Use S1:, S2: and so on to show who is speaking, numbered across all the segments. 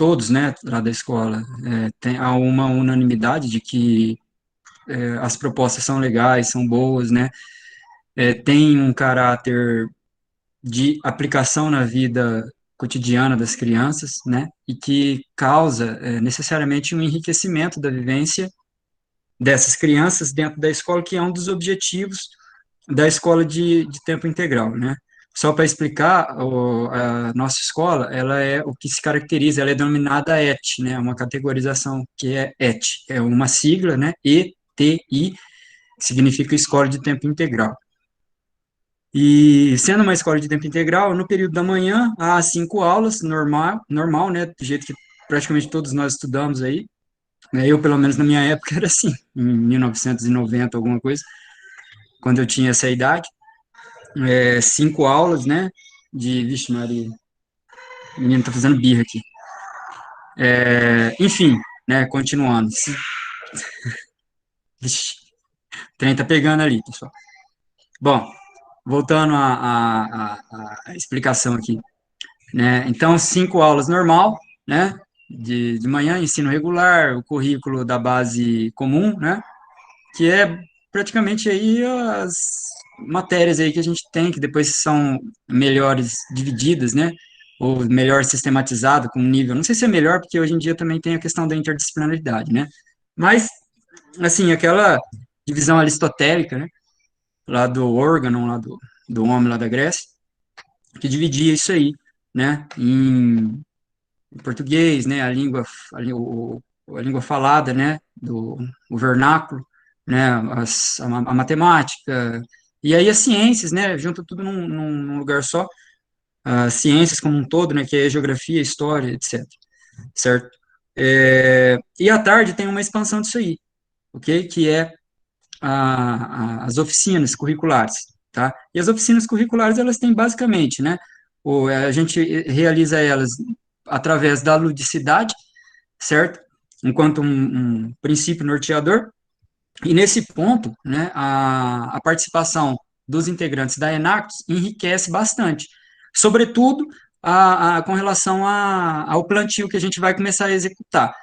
S1: todos, né, lá da escola. Há uma unanimidade de que as propostas são legais, são boas, né, tem um caráter de aplicação na vida cotidiana das crianças, né, e que causa necessariamente um enriquecimento da vivência dessas crianças dentro da escola, que é um dos objetivos da escola de tempo integral, né. Só para explicar, a nossa escola, ela é o que se caracteriza, ela é denominada ET, né, uma categorização que é ET, é uma sigla, né, ETI, que significa Escola de Tempo Integral. E sendo uma escola de tempo integral, no período da manhã, há 5 aulas, normal, né, do jeito que praticamente todos nós estudamos aí, né, eu, pelo menos na minha época, era assim, em 1990, alguma coisa, quando eu tinha essa idade, 5 aulas, né, vixe Maria, o menino tá fazendo birra aqui. Enfim, né, continuando, vixe, o trem tá pegando ali, pessoal. Bom, voltando à explicação aqui, né? Então, 5 aulas normal, né? De manhã, ensino regular, o currículo da base comum, né? Que é praticamente aí as matérias aí que a gente tem, que depois são melhores divididas, né? Ou melhor sistematizado com nível. Não sei se é melhor, porque hoje em dia também tem a questão da interdisciplinaridade, né? Mas, assim, aquela divisão aristotélica, né? Lá do Órgão, do homem lá da Grécia, que dividia isso aí, né? Em português, né, a língua falada, né, o vernáculo, né, a matemática, e aí as ciências, né, junta tudo num lugar só, as ciências como um todo, né, que é geografia, história, etc, certo? E à tarde tem uma expansão disso aí, ok? Que é as oficinas curriculares, tá? E as oficinas curriculares, elas têm basicamente, né, a gente realiza elas através da ludicidade, certo? Enquanto um princípio norteador. E nesse ponto, né, a participação dos integrantes da Enactus enriquece bastante, sobretudo com relação ao plantio que a gente vai começar a executar,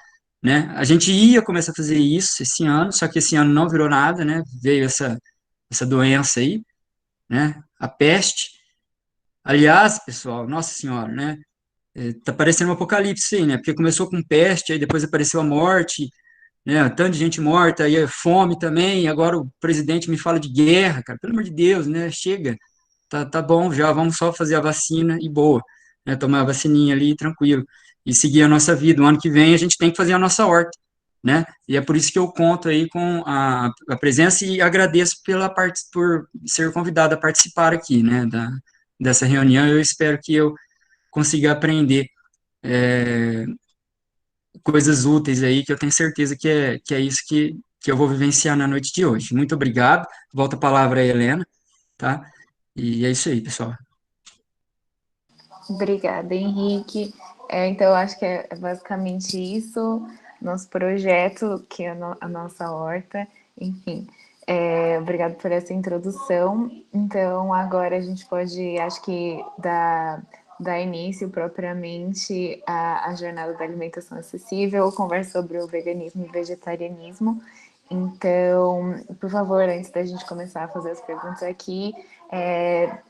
S1: né? A gente ia começar a fazer isso esse ano, só que esse ano não virou nada, né? Veio essa doença aí, né? A peste. Aliás, pessoal, nossa senhora, né? Tá parecendo um apocalipse aí, né? Porque começou com peste, aí depois apareceu a morte, né? Tanto de gente morta, aí fome também. Agora o presidente me fala de guerra, cara. Pelo amor de Deus, né? Chega. Tá bom, já vamos só fazer a vacina e boa, né? Tomar a vacininha ali, tranquilo. E seguir a nossa vida. O ano que vem a gente tem que fazer a nossa horta, né? E é por isso que eu conto aí com a presença e agradeço por ser convidado a participar aqui, né? Dessa reunião. Eu espero que eu consiga aprender coisas úteis aí, que eu tenho certeza que é isso que eu vou vivenciar na noite de hoje. Muito obrigado. Volta a palavra a Helena, tá? E é isso aí, pessoal.
S2: Obrigada, Henrique. Então, eu acho que é basicamente isso, nosso projeto, que é a nossa horta, enfim. Obrigado por essa introdução. Então, agora a gente pode, acho que, dar início propriamente à jornada da alimentação acessível, conversa sobre o veganismo e vegetarianismo. Então, por favor, antes da gente começar a fazer as perguntas aqui,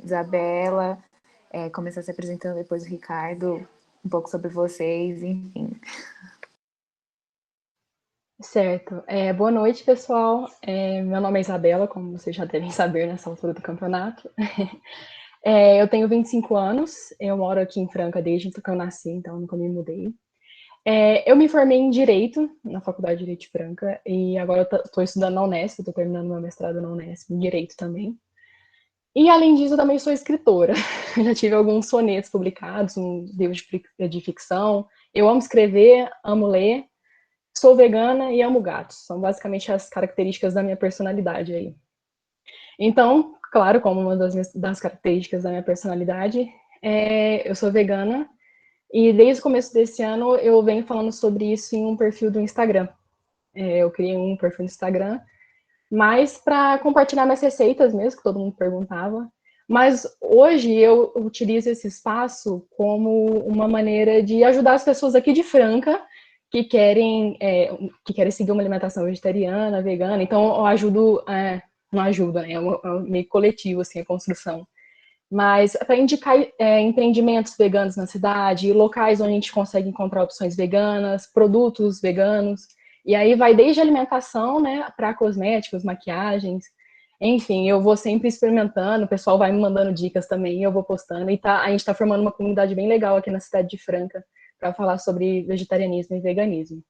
S2: Isabela, começar se apresentando, depois o Ricardo, um pouco sobre vocês, enfim.
S3: Certo. Boa noite, pessoal. Meu nome é Isabela, como vocês já devem saber nessa altura do campeonato. Eu tenho 25 anos, eu moro aqui em Franca desde que eu nasci, então nunca me mudei. Eu me formei em Direito, na Faculdade de Direito de Franca, e agora eu estou estudando na Unesp, estou terminando meu mestrado na Unesp, em Direito também. E, além disso, eu também sou escritora. Já tive alguns sonetos publicados, um livro de ficção. Eu amo escrever, amo ler, sou vegana e amo gatos. São basicamente as características da minha personalidade aí. Então, claro, como uma das características da minha personalidade, eu sou vegana e desde o começo desse ano eu venho falando sobre isso em um perfil do Instagram. Eu criei um perfil no Instagram, mas para compartilhar minhas receitas mesmo, que todo mundo perguntava, Mas hoje eu utilizo esse espaço como uma maneira de ajudar as pessoas aqui de Franca que querem seguir uma alimentação vegetariana, vegana. Então eu ajudo, não ajuda, né? É um meio coletivo assim a construção. Mas para indicar empreendimentos veganos na cidade, locais onde a gente consegue encontrar opções veganas, produtos veganos. E aí vai desde alimentação, né, para cosméticos, maquiagens. Enfim, eu vou sempre experimentando, o pessoal vai me mandando dicas também, eu vou postando. E a gente está formando uma comunidade bem legal aqui na cidade de Franca para falar sobre vegetarianismo e veganismo.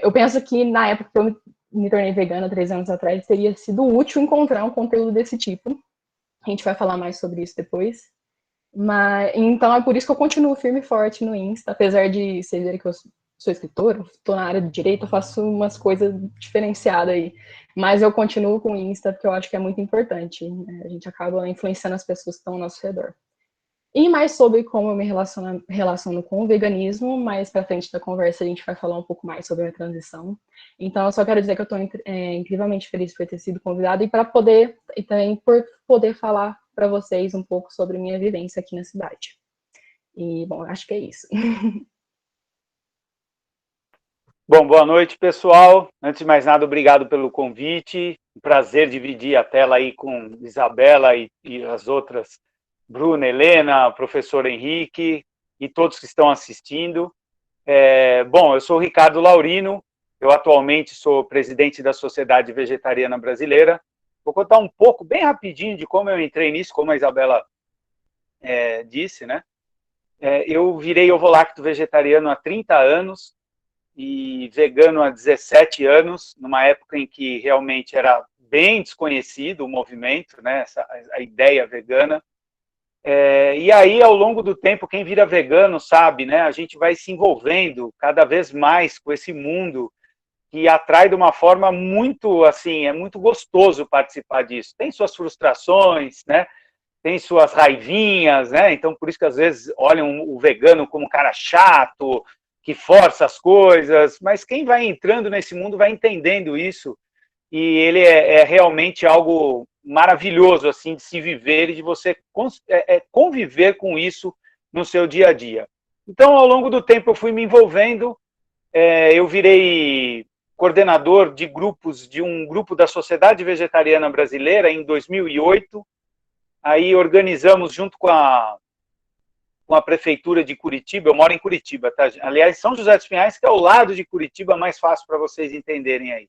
S3: Eu penso que na época que eu me tornei vegana, 3 anos atrás, teria sido útil encontrar um conteúdo desse tipo. A gente vai falar mais sobre isso depois. Mas, então é por isso que eu continuo firme e forte no Insta, apesar de vocês verem que eu sou escritora, estou na área de direito, eu faço umas coisas diferenciadas aí. Mas eu continuo com o Insta porque eu acho que é muito importante. Né? A gente acaba influenciando as pessoas que estão ao nosso redor. E mais sobre como eu me relaciono com o veganismo, mais para frente da conversa a gente vai falar um pouco mais sobre a transição. Então, eu só quero dizer que eu estou incrivelmente feliz por ter sido convidada e também por poder falar para vocês um pouco sobre minha vivência aqui na cidade. E, bom, acho que é isso.
S4: Bom, boa noite, pessoal. Antes de mais nada, obrigado pelo convite. Um prazer dividir a tela aí com Isabela e as outras, Bruna, Helena, professor Henrique e todos que estão assistindo. Bom, eu sou o Ricardo Laurino, eu atualmente sou presidente da Sociedade Vegetariana Brasileira. Vou contar um pouco, bem rapidinho, de como eu entrei nisso, como a Isabela disse, né? Eu virei ovo-lacto vegetariano há 30 anos, e vegano há 17 anos, numa época em que realmente era bem desconhecido o movimento, né, a ideia vegana. E aí, ao longo do tempo, quem vira vegano sabe, né, a gente vai se envolvendo cada vez mais com esse mundo que atrai de uma forma muito, assim, é muito gostoso participar disso. Tem suas frustrações, né, tem suas raivinhas, né, então por isso que às vezes olham o vegano como um cara chato, que força as coisas, mas quem vai entrando nesse mundo vai entendendo isso, e ele é realmente algo maravilhoso assim de se viver e de você conviver com isso no seu dia a dia. Então, ao longo do tempo, eu fui me envolvendo, eu virei coordenador de um grupo da Sociedade Vegetariana Brasileira em 2008, aí organizamos junto com a Prefeitura de Curitiba, eu moro em Curitiba, tá? Aliás, São José dos Pinhais, que é ao lado de Curitiba, mais fácil para vocês entenderem aí.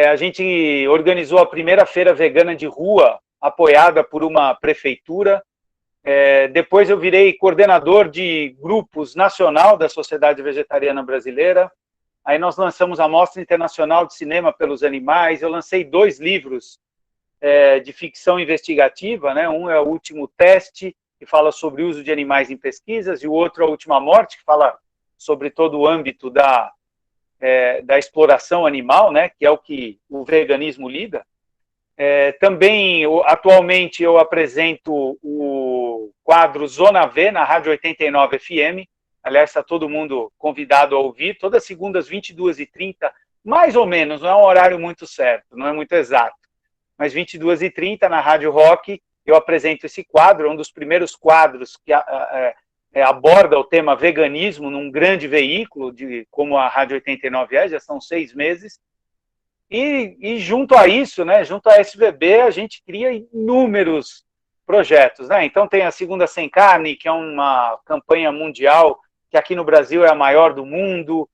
S4: A gente organizou a primeira feira vegana de rua, apoiada por uma prefeitura. Depois eu virei coordenador de grupos nacional da Sociedade Vegetariana Brasileira. Aí nós lançamos a Mostra Internacional de Cinema pelos Animais, eu lancei 2 livros de ficção investigativa, né? Um é O Último Teste, que fala sobre o uso de animais em pesquisas, e o outro, A Última Morte, que fala sobre todo o âmbito da exploração animal, né, que é o que o veganismo lida. Também, atualmente, eu apresento o quadro Zona V, na Rádio 89 FM, aliás, está todo mundo convidado a ouvir, todas as segundas, 22h30, mais ou menos, não é um horário muito certo, não é muito exato, mas 22h30 na Rádio Rock, eu apresento esse quadro, um dos primeiros quadros que aborda o tema veganismo num grande veículo, como a Rádio 89 já são 6 meses, e junto a isso, né, junto à SVB, a gente cria inúmeros projetos, né? Então tem a Segunda Sem Carne, que é uma campanha mundial, que aqui no Brasil é a maior do mundo.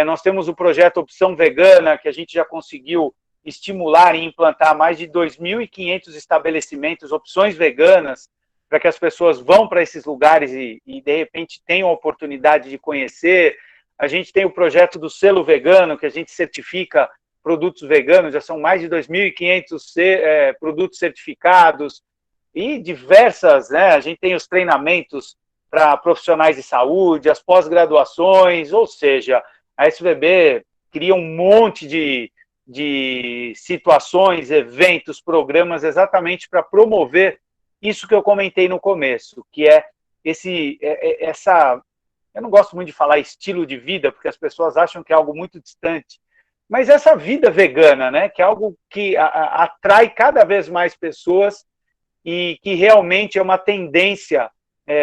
S4: Nós temos o projeto Opção Vegana, que a gente já conseguiu estimular e implantar mais de 2.500 estabelecimentos, opções veganas, para que as pessoas vão para esses lugares e, de repente, tenham a oportunidade de conhecer. A gente tem o projeto do selo vegano, que a gente certifica produtos veganos, já são mais de 2.500 produtos certificados, e diversas, né, a gente tem os treinamentos para profissionais de saúde, as pós-graduações, ou seja, a SVB cria um monte de situações, eventos, programas, exatamente para promover isso que eu comentei no começo, que é essa... Eu não gosto muito de falar estilo de vida, porque as pessoas acham que é algo muito distante, mas essa vida vegana, né, que é algo que atrai cada vez mais pessoas e que realmente é uma tendência,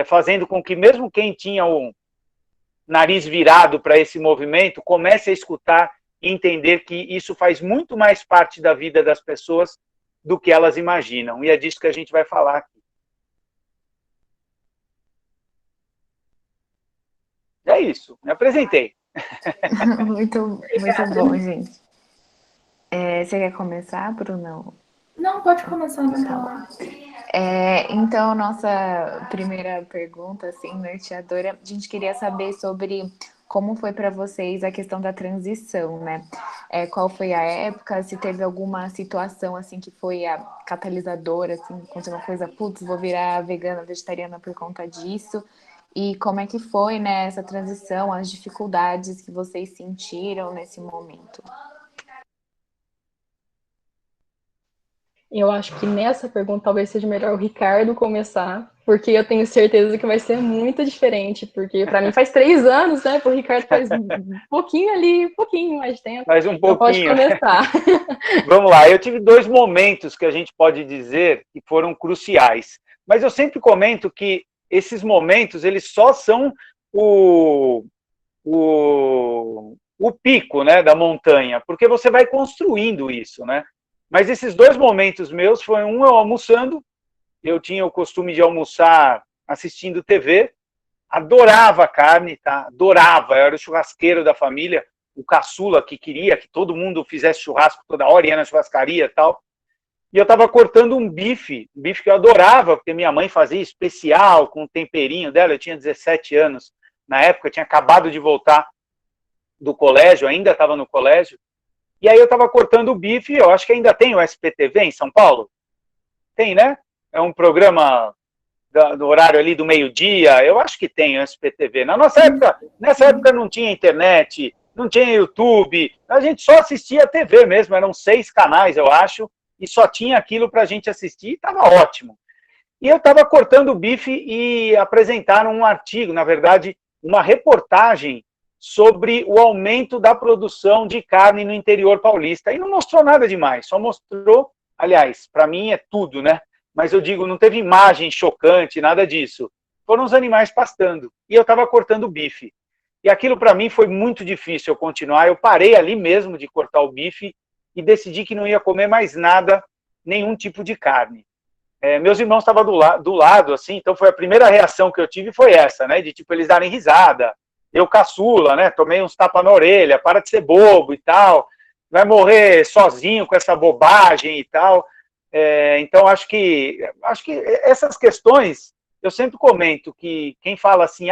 S4: fazendo com que mesmo quem tinha o nariz virado para esse movimento comece a escutar e entender que isso faz muito mais parte da vida das pessoas do que elas imaginam. E é disso que a gente vai falar aqui. É isso, me apresentei.
S2: Muito bom, gente. Você quer começar, Bruno?
S5: Não, pode começar, não tá.
S2: Então, nossa primeira pergunta, assim, norteadora, a gente queria saber sobre como foi para vocês a questão da transição, né? Qual foi a época, se teve alguma situação, assim, que foi a catalisadora, assim, aconteceu uma coisa, putz, vou virar vegana, vegetariana por conta disso, e como é que foi, né, essa transição, as dificuldades que vocês sentiram nesse momento?
S3: Eu acho que nessa pergunta talvez seja melhor o Ricardo começar, porque eu tenho certeza que vai ser muito diferente, porque para mim faz 3 anos, né? Para o Ricardo faz um pouquinho ali, um pouquinho mais de tempo.
S4: Faz um pouquinho.
S3: Então pode começar.
S4: Vamos lá, eu tive 2 momentos que a gente pode dizer que foram cruciais, mas eu sempre comento que esses momentos, eles só são o pico, né, da montanha, porque você vai construindo isso, né? Mas esses 2 momentos meus foi eu almoçando, eu tinha o costume de almoçar assistindo TV, adorava carne, tá? Adorava, eu era o churrasqueiro da família, o caçula que queria que todo mundo fizesse churrasco toda hora, ia na churrascaria e tal. E eu estava cortando um bife que eu adorava, porque minha mãe fazia especial, com o temperinho dela, eu tinha 17 anos na época, tinha acabado de voltar do colégio, ainda estava no colégio. E aí eu estava cortando o bife, eu acho que ainda tem o SPTV em São Paulo. Tem, né? É um programa do horário ali do meio-dia, eu acho que tem o SPTV. Nessa época não tinha internet, não tinha YouTube, a gente só assistia a TV mesmo, eram 6 canais, eu acho, e só tinha aquilo para a gente assistir, e estava ótimo. E eu estava cortando o bife e apresentaram um artigo, na verdade, uma reportagem sobre o aumento da produção de carne no interior paulista. E não mostrou nada demais, só mostrou, aliás, para mim é tudo, né? Mas eu digo, não teve imagem chocante, nada disso. Foram os animais pastando. E eu estava cortando o bife. E aquilo para mim foi muito difícil eu continuar. Eu parei ali mesmo de cortar o bife e decidi que não ia comer mais nada, nenhum tipo de carne. Meus irmãos estavam do lado, assim, então foi a primeira reação que eu tive foi essa, né? De tipo, eles darem risada. Eu caçula, né? Tomei uns tapas na orelha, para de ser bobo e tal, vai morrer sozinho com essa bobagem e tal. Então, acho que essas questões, eu sempre comento que quem fala assim,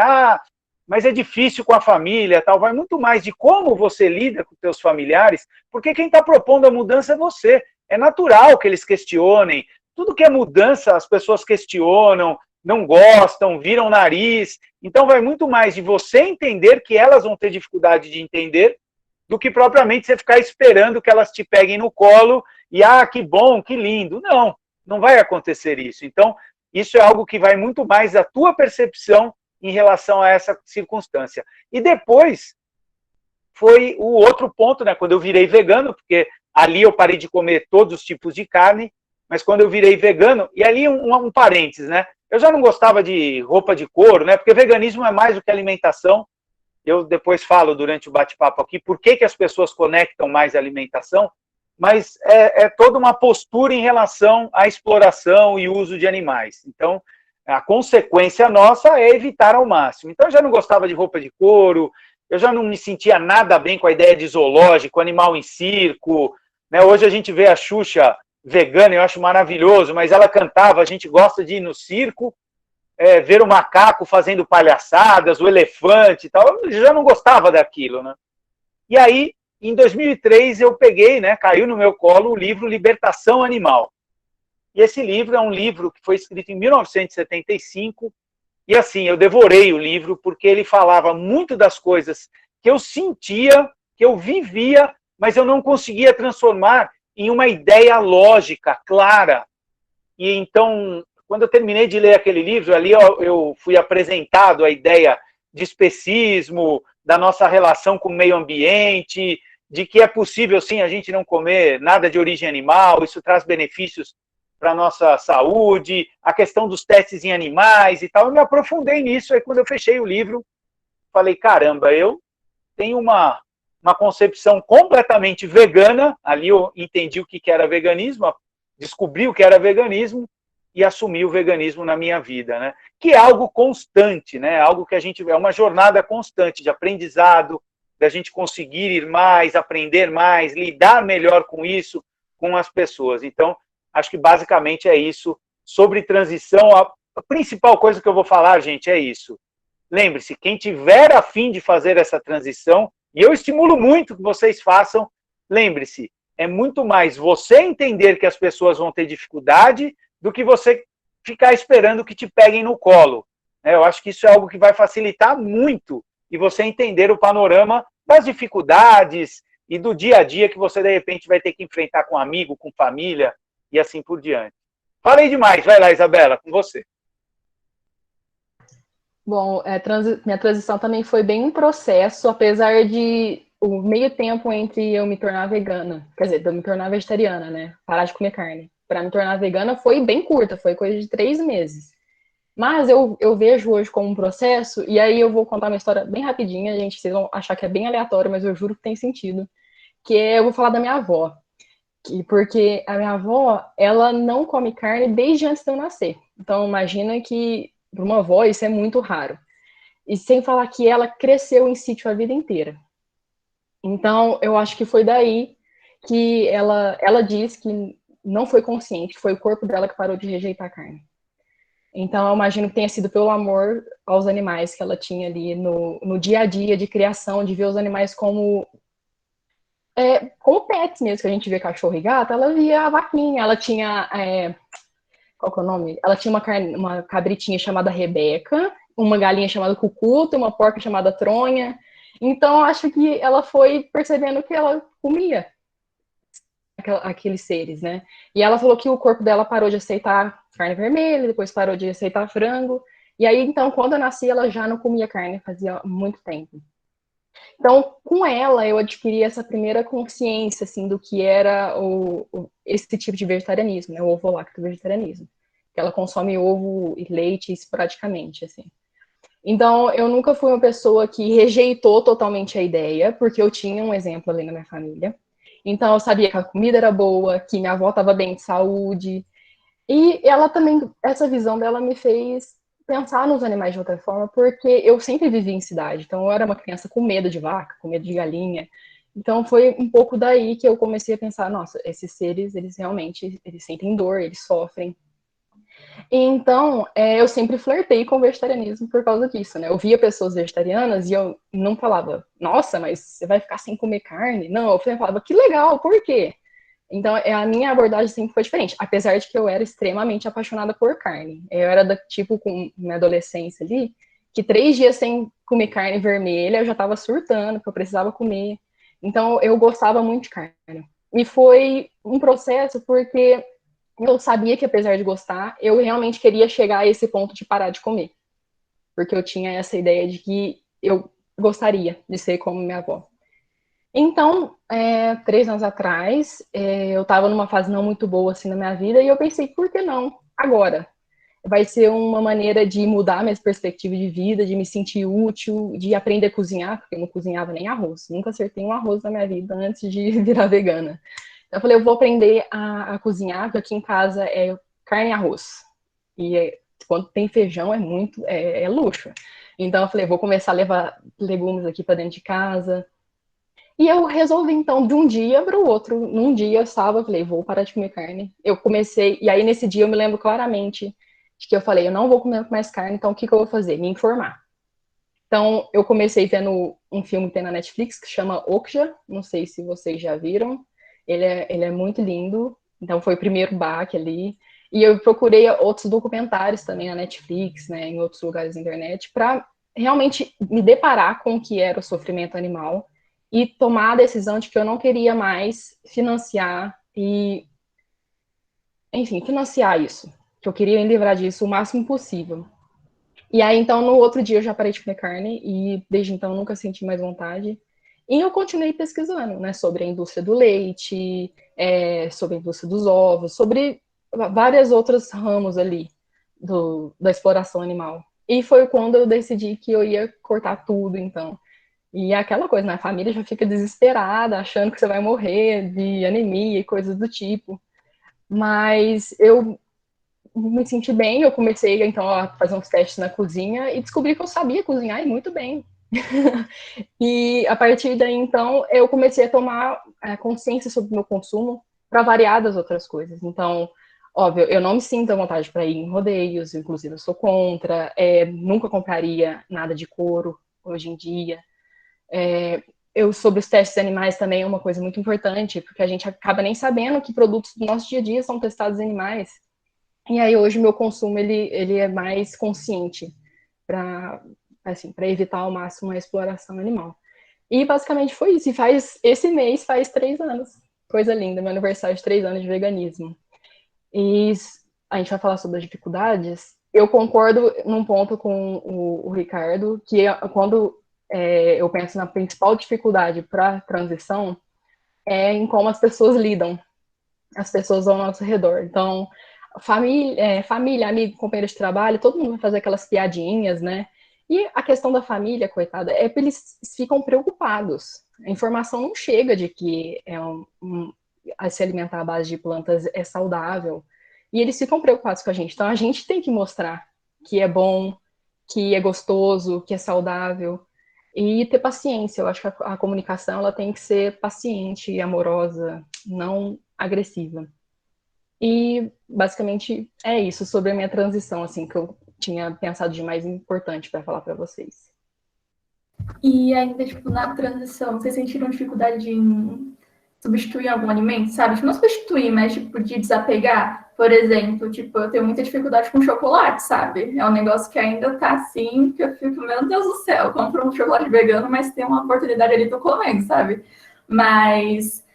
S4: mas é difícil com a família, tal, vai muito mais de como você lida com os seus familiares, porque quem está propondo a mudança é você. É natural que eles questionem. Tudo que é mudança, as pessoas questionam, não gostam, viram o nariz. Então, vai muito mais de você entender que elas vão ter dificuldade de entender do que propriamente você ficar esperando que elas te peguem no colo e, que bom, que lindo. Não, não vai acontecer isso. Então, isso é algo que vai muito mais da tua percepção em relação a essa circunstância. E depois, foi o outro ponto, né, quando eu virei vegano, porque ali eu parei de comer todos os tipos de carne, mas quando eu virei vegano, e ali um parênteses, né, eu já não gostava de roupa de couro, né? Porque veganismo é mais do que alimentação. Eu depois falo durante o bate-papo aqui por que as pessoas conectam mais a alimentação, mas é toda uma postura em relação à exploração e uso de animais. Então, a consequência nossa é evitar ao máximo. Então, eu já não gostava de roupa de couro, eu já não me sentia nada bem com a ideia de zoológico, animal em circo, né? Hoje a gente vê a Xuxa vegana, eu acho maravilhoso, mas ela cantava, a gente gosta de ir no circo, ver o macaco fazendo palhaçadas, o elefante e tal, eu já não gostava daquilo, né? E aí, em 2003, eu peguei, né, caiu no meu colo o livro Libertação Animal. E esse livro é um livro que foi escrito em 1975, e assim, eu devorei o livro porque ele falava muito das coisas que eu sentia, que eu vivia, mas eu não conseguia transformar em uma ideia lógica, clara. E então, quando eu terminei de ler aquele livro, ali eu fui apresentado a ideia de especismo, da nossa relação com o meio ambiente, de que é possível, sim, a gente não comer nada de origem animal, isso traz benefícios para a nossa saúde, a questão dos testes em animais e tal. Eu me aprofundei nisso, aí quando eu fechei o livro, falei, caramba, eu tenho uma concepção completamente vegana, ali eu entendi o que era veganismo, descobri o que era veganismo e assumi o veganismo na minha vida, né? Que é algo constante, né? Algo que é uma jornada constante de aprendizado, da gente conseguir ir mais, aprender mais, lidar melhor com isso, com as pessoas. Então, acho que basicamente é isso. Sobre transição, a principal coisa que eu vou falar, gente, é isso. Lembre-se, quem tiver a fim de fazer essa transição, e eu estimulo muito que vocês façam, lembre-se, é muito mais você entender que as pessoas vão ter dificuldade do que você ficar esperando que te peguem no colo. Eu acho que isso é algo que vai facilitar muito e você entender o panorama das dificuldades e do dia a dia que você, de repente, vai ter que enfrentar com amigo, com família e assim por diante. Falei demais, vai lá, Isabela, com você.
S3: Bom, minha transição também foi bem um processo, apesar de o meio tempo entre eu me tornar vegana, quer dizer, de eu me tornar vegetariana, né? Parar de comer carne. Para me tornar vegana foi bem curta, foi coisa de 3 meses. Mas eu vejo hoje como um processo, e aí eu vou contar uma história bem rapidinha, gente, vocês vão achar que é bem aleatório, mas eu juro que tem sentido. Eu vou falar da minha avó. Porque a minha avó, ela não come carne desde antes de eu nascer. Então, imagina que para uma avó isso é muito raro. E sem falar que ela cresceu em sítio a vida inteira. Então, eu acho que foi daí que ela diz que não foi consciente, que foi o corpo dela que parou de rejeitar a carne. Então, eu imagino que tenha sido pelo amor aos animais que ela tinha ali no dia a dia de criação, de ver os animais como pets mesmo, que a gente vê cachorro e gato, ela via a vaquinha, ela tinha, qual que é o nome? Ela tinha uma cabritinha chamada Rebeca, uma galinha chamada Cucuta, uma porca chamada Tronha. Então, acho que ela foi percebendo que ela comia aqueles seres, né? E ela falou que o corpo dela parou de aceitar carne vermelha, depois parou de aceitar frango. E aí, então, quando eu nasci, ela já não comia carne, fazia muito tempo. Então, com ela, eu adquiri essa primeira consciência, assim, do que era esse tipo de vegetarianismo, né? O ovo-lacto vegetarianismo. Que ela consome ovo e leite esporadicamente, assim. Então, eu nunca fui uma pessoa que rejeitou totalmente a ideia, porque eu tinha um exemplo ali na minha família. Então, eu sabia que a comida era boa, que minha avó estava bem de saúde. E ela também, essa visão dela me fez pensar nos animais de outra forma, porque eu sempre vivi em cidade. Então, eu era uma criança com medo de vaca, com medo de galinha. Então, foi um pouco daí que eu comecei a pensar, nossa, esses seres, eles realmente, eles sentem dor, eles sofrem. Então, eu sempre flertei com o vegetarianismo por causa disso, né? Eu via pessoas vegetarianas e eu não falava, nossa, mas você vai ficar sem comer carne? Não, eu falava, que legal, por quê? Então, a minha abordagem sempre foi diferente, apesar de que eu era extremamente apaixonada por carne. Eu era da tipo, com minha adolescência ali, que 3 dias sem comer carne vermelha, eu já estava surtando, porque eu precisava comer. Então, eu gostava muito de carne. E foi um processo porque eu sabia que, apesar de gostar, eu realmente queria chegar a esse ponto de parar de comer. Porque eu tinha essa ideia de que eu gostaria de ser como minha avó. Então, 3 anos atrás, eu estava numa fase não muito boa assim na minha vida e eu pensei, por que não? Agora. Vai ser uma maneira de mudar minhas perspectivas de vida, de me sentir útil, de aprender a cozinhar, porque eu não cozinhava nem arroz. Nunca acertei um arroz na minha vida antes de virar vegana. Eu falei, eu vou aprender a cozinhar, porque aqui em casa é carne e arroz. E quando tem feijão é luxo. Então eu falei, vou começar a levar legumes aqui para dentro de casa. E eu resolvi, então, de um dia para o outro, num dia eu estava, eu falei, vou parar de comer carne. Eu comecei, e aí nesse dia eu me lembro claramente de que eu falei, eu não vou comer mais carne, então o que eu vou fazer? Me informar. Então, eu comecei vendo um filme que tem na Netflix que chama Okja, não sei se vocês já viram. Ele é muito lindo, então foi o primeiro baque ali. E eu procurei outros documentários também na Netflix, né, em outros lugares da internet, para realmente me deparar com o que era o sofrimento animal e tomar a decisão de que eu não queria mais financiar financiar isso. Que eu queria me livrar disso o máximo possível. E aí, então, no outro dia eu já parei de comer carne e desde então nunca senti mais vontade. E eu continuei pesquisando, né, sobre a indústria do leite, sobre a indústria dos ovos, sobre vários outros ramos ali da exploração animal. E foi quando eu decidi que eu ia cortar tudo, então. E é aquela coisa, né? A família já fica desesperada, achando que você vai morrer de anemia e coisas do tipo. Mas eu me senti bem, eu comecei então a fazer uns testes na cozinha e descobri que eu sabia cozinhar e muito bem. E a partir daí, então, eu comecei a tomar consciência sobre o meu consumo para variadas outras coisas. Então, óbvio, eu não me sinto à vontade para ir em rodeios, inclusive eu sou contra, nunca compraria nada de couro hoje em dia. Sobre os testes animais também é uma coisa muito importante, porque a gente acaba nem sabendo que produtos do nosso dia a dia são testados em animais. E aí hoje o meu consumo ele é mais consciente para evitar ao máximo a exploração animal. E basicamente foi isso. E esse mês faz 3 anos. Coisa linda, meu aniversário de 3 anos de veganismo. E a gente vai falar sobre as dificuldades. Eu concordo num ponto com o Ricardo, que quando eu penso na principal dificuldade para a transição, é em como as pessoas lidam, as pessoas ao nosso redor. Então, família, amigo, companheiro de trabalho, todo mundo vai fazer aquelas piadinhas, né? E a questão da família, coitada, é que eles ficam preocupados. A informação não chega de que a se alimentar à base de plantas é saudável. E eles ficam preocupados com a gente. Então, a gente tem que mostrar que é bom, que é gostoso, que é saudável. E ter paciência. Eu acho que a comunicação ela tem que ser paciente e amorosa, não agressiva. E basicamente é isso sobre a minha transição, assim, que eu tinha pensado de mais importante para falar para vocês.
S5: E ainda, tipo, na transição, vocês sentiram dificuldade em substituir algum alimento, sabe? Tipo, não substituir, mas, tipo, de desapegar. Por exemplo, tipo, eu tenho muita dificuldade com chocolate, sabe? É um negócio que ainda tá assim, que eu fico, meu Deus do céu, eu compro um chocolate vegano, mas tem uma oportunidade ali, tô comendo, sabe? Mas...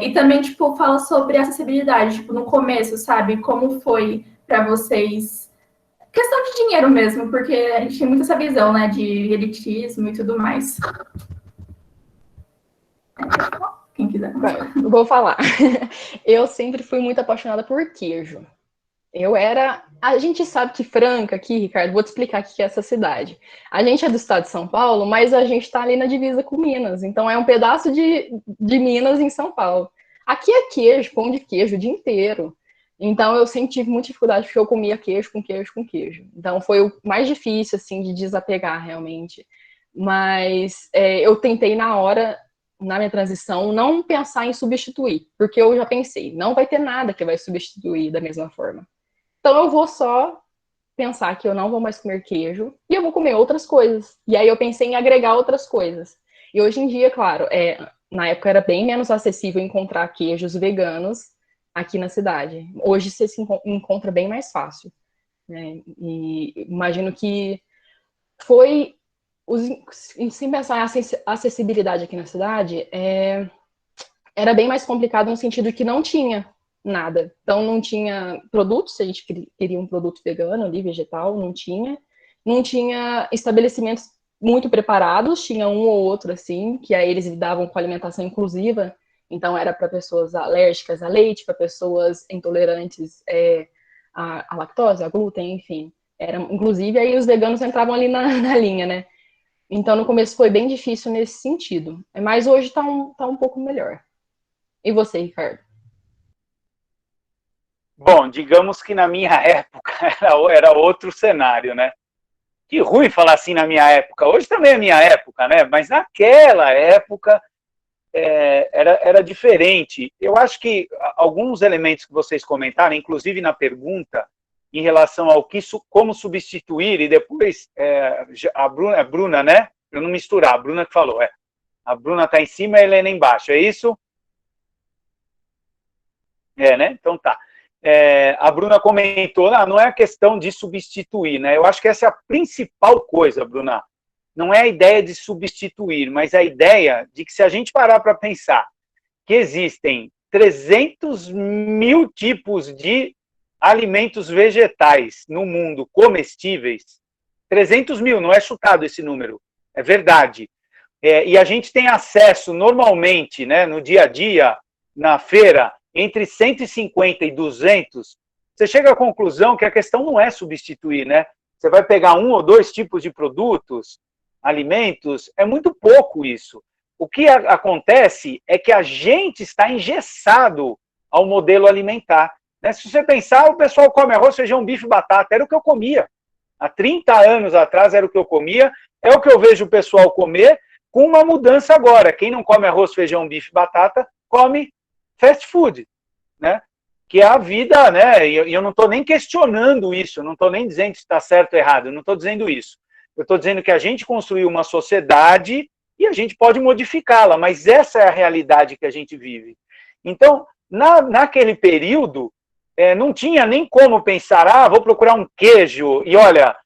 S5: e também, tipo, fala sobre acessibilidade, tipo, no começo, sabe? Como foi para vocês... Questão de dinheiro mesmo, porque a gente tem muito essa visão, né, de elitismo e tudo mais. Quem quiser começar.
S3: Eu vou falar. Eu sempre fui muito apaixonada por queijo. A gente sabe que Franca aqui, Ricardo, vou te explicar o que é essa cidade. A gente é do estado de São Paulo, mas a gente está ali na divisa com Minas. Então é um pedaço de Minas em São Paulo. Aqui é queijo, pão de queijo o dia inteiro. Então eu sempre tive muita dificuldade porque eu comia queijo com queijo com queijo. Então foi o mais difícil, assim, de desapegar realmente. Mas eu tentei na hora, na minha transição, não pensar em substituir. Porque eu já pensei, não vai ter nada que vai substituir da mesma forma. Então eu vou só pensar que eu não vou mais comer queijo e eu vou comer outras coisas. E aí eu pensei em agregar outras coisas. E hoje em dia, claro, na época era bem menos acessível encontrar queijos veganos aqui na cidade. Hoje você se encontra bem mais fácil, né? E imagino que foi... Se pensar em acessibilidade aqui na cidade, era bem mais complicado no sentido que não tinha nada. Então, não tinha produtos, se a gente queria um produto vegano ali, vegetal, não tinha. Não tinha estabelecimentos muito preparados, tinha um ou outro, assim, que aí eles lidavam com alimentação inclusiva. Então, era para pessoas alérgicas a leite, para pessoas intolerantes à lactose, a glúten, enfim. Inclusive, aí os veganos entravam ali na linha, né? Então, no começo foi bem difícil nesse sentido. Mas hoje tá um pouco melhor. E você, Ricardo?
S4: Bom, digamos que na minha época era outro cenário, né? Que ruim falar assim na minha época. Hoje também é minha época, né? Mas naquela época era diferente. Eu acho que alguns elementos que vocês comentaram, inclusive na pergunta, em relação ao como substituir, e depois a Bruna, né? Eu não misturar, a Bruna que falou. A Bruna está em cima e a Helena embaixo, é isso? Né? Então tá. A Bruna comentou, não é a questão de substituir, né? Eu acho que essa é a principal coisa, Bruna. Não é a ideia de substituir, mas a ideia de que se a gente parar para pensar que existem 300 mil tipos de alimentos vegetais no mundo comestíveis, 300 mil, não é chutado esse número, é verdade. E a gente tem acesso normalmente, né, no dia a dia, na feira, entre 150 e 200, você chega à conclusão que a questão não é substituir, né? Você vai pegar um ou dois tipos de produtos, alimentos, é muito pouco isso. O que acontece é que a gente está engessado ao modelo alimentar. Né? Se você pensar, o pessoal come arroz, feijão, bife, batata, era o que eu comia. Há 30 anos atrás era o que eu comia, é o que eu vejo o pessoal comer, com uma mudança agora. Quem não come arroz, feijão, bife, batata, come fast food, né? Que é a vida, né? E eu não estou nem questionando isso, não estou nem dizendo se está certo ou errado, eu não estou dizendo isso. Eu estou dizendo que a gente construiu uma sociedade e a gente pode modificá-la, mas essa é a realidade que a gente vive. Então, naquele período, não tinha nem como pensar, vou procurar um queijo. E olha,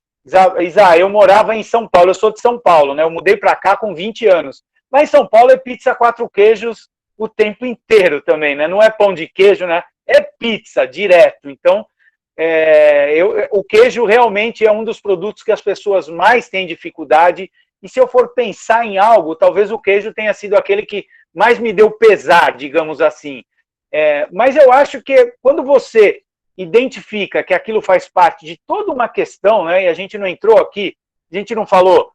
S4: Isa, eu morava em São Paulo, eu sou de São Paulo, né? Eu mudei para cá com 20 anos. Lá em São Paulo é pizza 4 queijos o tempo inteiro também, né? Não é pão de queijo, né? É pizza, direto. Então, o queijo realmente é um dos produtos que as pessoas mais têm dificuldade. E se eu for pensar em algo, talvez o queijo tenha sido aquele que mais me deu pesar, digamos assim. Mas eu acho que quando você identifica que aquilo faz parte de toda uma questão, né? E a gente não entrou aqui, a gente não falou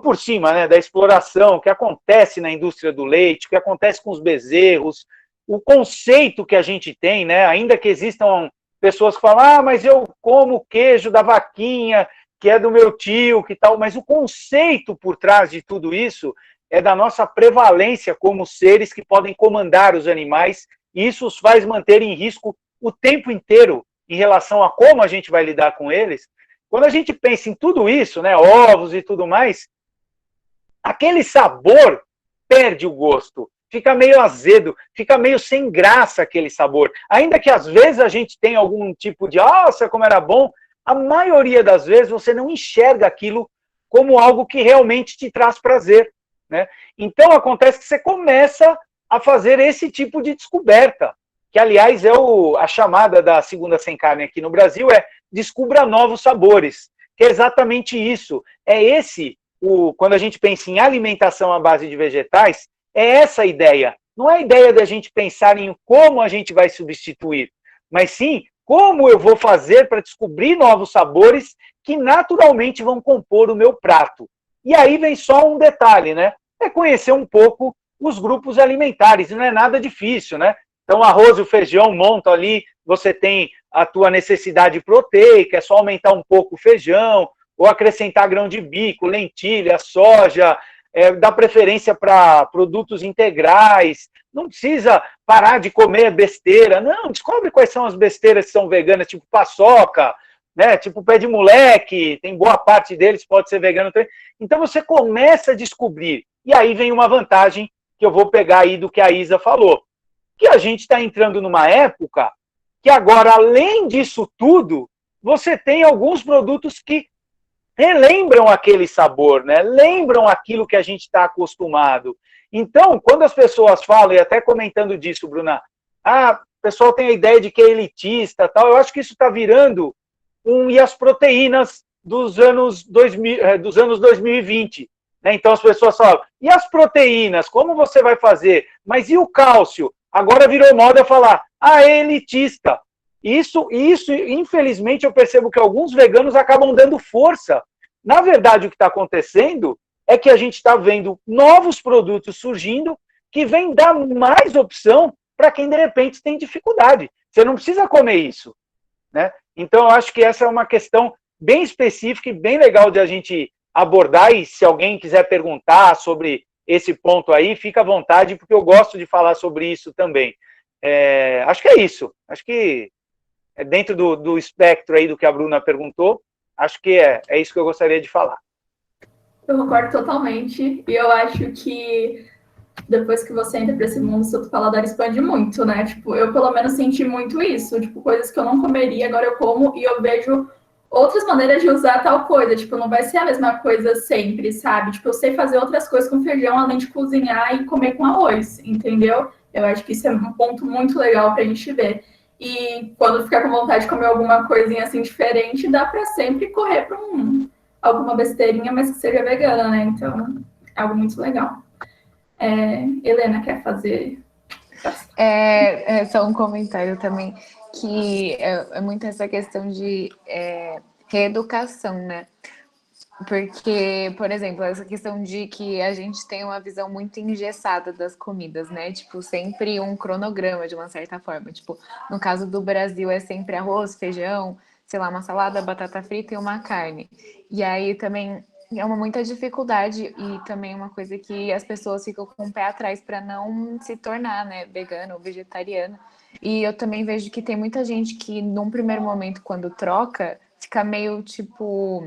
S4: por cima, né, da exploração, o que acontece na indústria do leite, o que acontece com os bezerros, o conceito que a gente tem, né, ainda que existam pessoas que falam, mas eu como queijo da vaquinha, que é do meu tio, que tal, mas o conceito por trás de tudo isso é da nossa prevalência como seres que podem comandar os animais, e isso os faz manter em risco o tempo inteiro em relação a como a gente vai lidar com eles. Quando a gente pensa em tudo isso, né, ovos e tudo mais, aquele sabor perde o gosto, fica meio azedo, fica meio sem graça aquele sabor. Ainda que às vezes a gente tenha algum tipo de, nossa, como era bom, a maioria das vezes você não enxerga aquilo como algo que realmente te traz prazer, né? Então acontece que você começa a fazer esse tipo de descoberta, que aliás é a chamada da Segunda Sem Carne aqui no Brasil, descubra novos sabores, que é exatamente isso. Quando a gente pensa em alimentação à base de vegetais, é essa a ideia. Não é a ideia da gente pensar em como a gente vai substituir, mas sim como eu vou fazer para descobrir novos sabores que naturalmente vão compor o meu prato. E aí vem só um detalhe, né? É conhecer um pouco os grupos alimentares, e não é nada difícil, né? Então, arroz e o feijão montam ali, você tem a tua necessidade proteica, é só aumentar um pouco o feijão, ou acrescentar grão de bico, lentilha, soja, dá preferência para produtos integrais, não precisa parar de comer besteira, não, descobre quais são as besteiras que são veganas, tipo paçoca, né, tipo pé de moleque, tem boa parte deles pode ser vegano também. Então você começa a descobrir, e aí vem uma vantagem que eu vou pegar aí do que a Isa falou, que a gente está entrando numa época que agora, além disso tudo, você tem alguns produtos que relembram aquele sabor, né? Lembram aquilo que a gente está acostumado. Então, quando as pessoas falam, e até comentando disso, Bruna, o pessoal tem a ideia de que é elitista, tal, eu acho que isso está virando e as proteínas dos anos 2020. Né? Então, as pessoas falam, e as proteínas, como você vai fazer? Mas e o cálcio? Agora virou moda falar, é elitista. Isso, infelizmente, eu percebo que alguns veganos acabam dando força. Na verdade, o que está acontecendo é que a gente está vendo novos produtos surgindo que vêm dar mais opção para quem, de repente, tem dificuldade. Você não precisa comer isso. Né? Então, eu acho que essa é uma questão bem específica e bem legal de a gente abordar, e se alguém quiser perguntar sobre esse ponto aí, fica à vontade, porque eu gosto de falar sobre isso também. Acho que é isso. Acho que dentro do espectro aí do que a Bruna perguntou, acho que é isso que eu gostaria de falar.
S5: Eu concordo totalmente, e eu acho que depois que você entra para esse mundo, o paladar expande muito, né? Tipo, eu pelo menos senti muito isso, tipo, coisas que eu não comeria, agora eu como, e eu vejo outras maneiras de usar tal coisa, tipo, não vai ser a mesma coisa sempre, sabe? Tipo, eu sei fazer outras coisas com feijão, além de cozinhar e comer com arroz, entendeu? Eu acho que isso é um ponto muito legal pra gente ver. E quando ficar com vontade de comer alguma coisinha assim diferente, dá para sempre correr para alguma besteirinha, mas que seja vegana, né? Então, é algo muito legal. Helena, quer fazer
S2: Só um comentário também, que é muito essa questão de reeducação, né? Porque, por exemplo, essa questão de que a gente tem uma visão muito engessada das comidas, né? Tipo, sempre um cronograma, de uma certa forma. Tipo, no caso do Brasil, é sempre arroz, feijão, sei lá, uma salada, batata frita e uma carne. E aí também é muita dificuldade e também uma coisa que as pessoas ficam com o pé atrás para não se tornar, né, vegana ou vegetariana. E eu também vejo que tem muita gente que, num primeiro momento, quando troca, fica meio, tipo,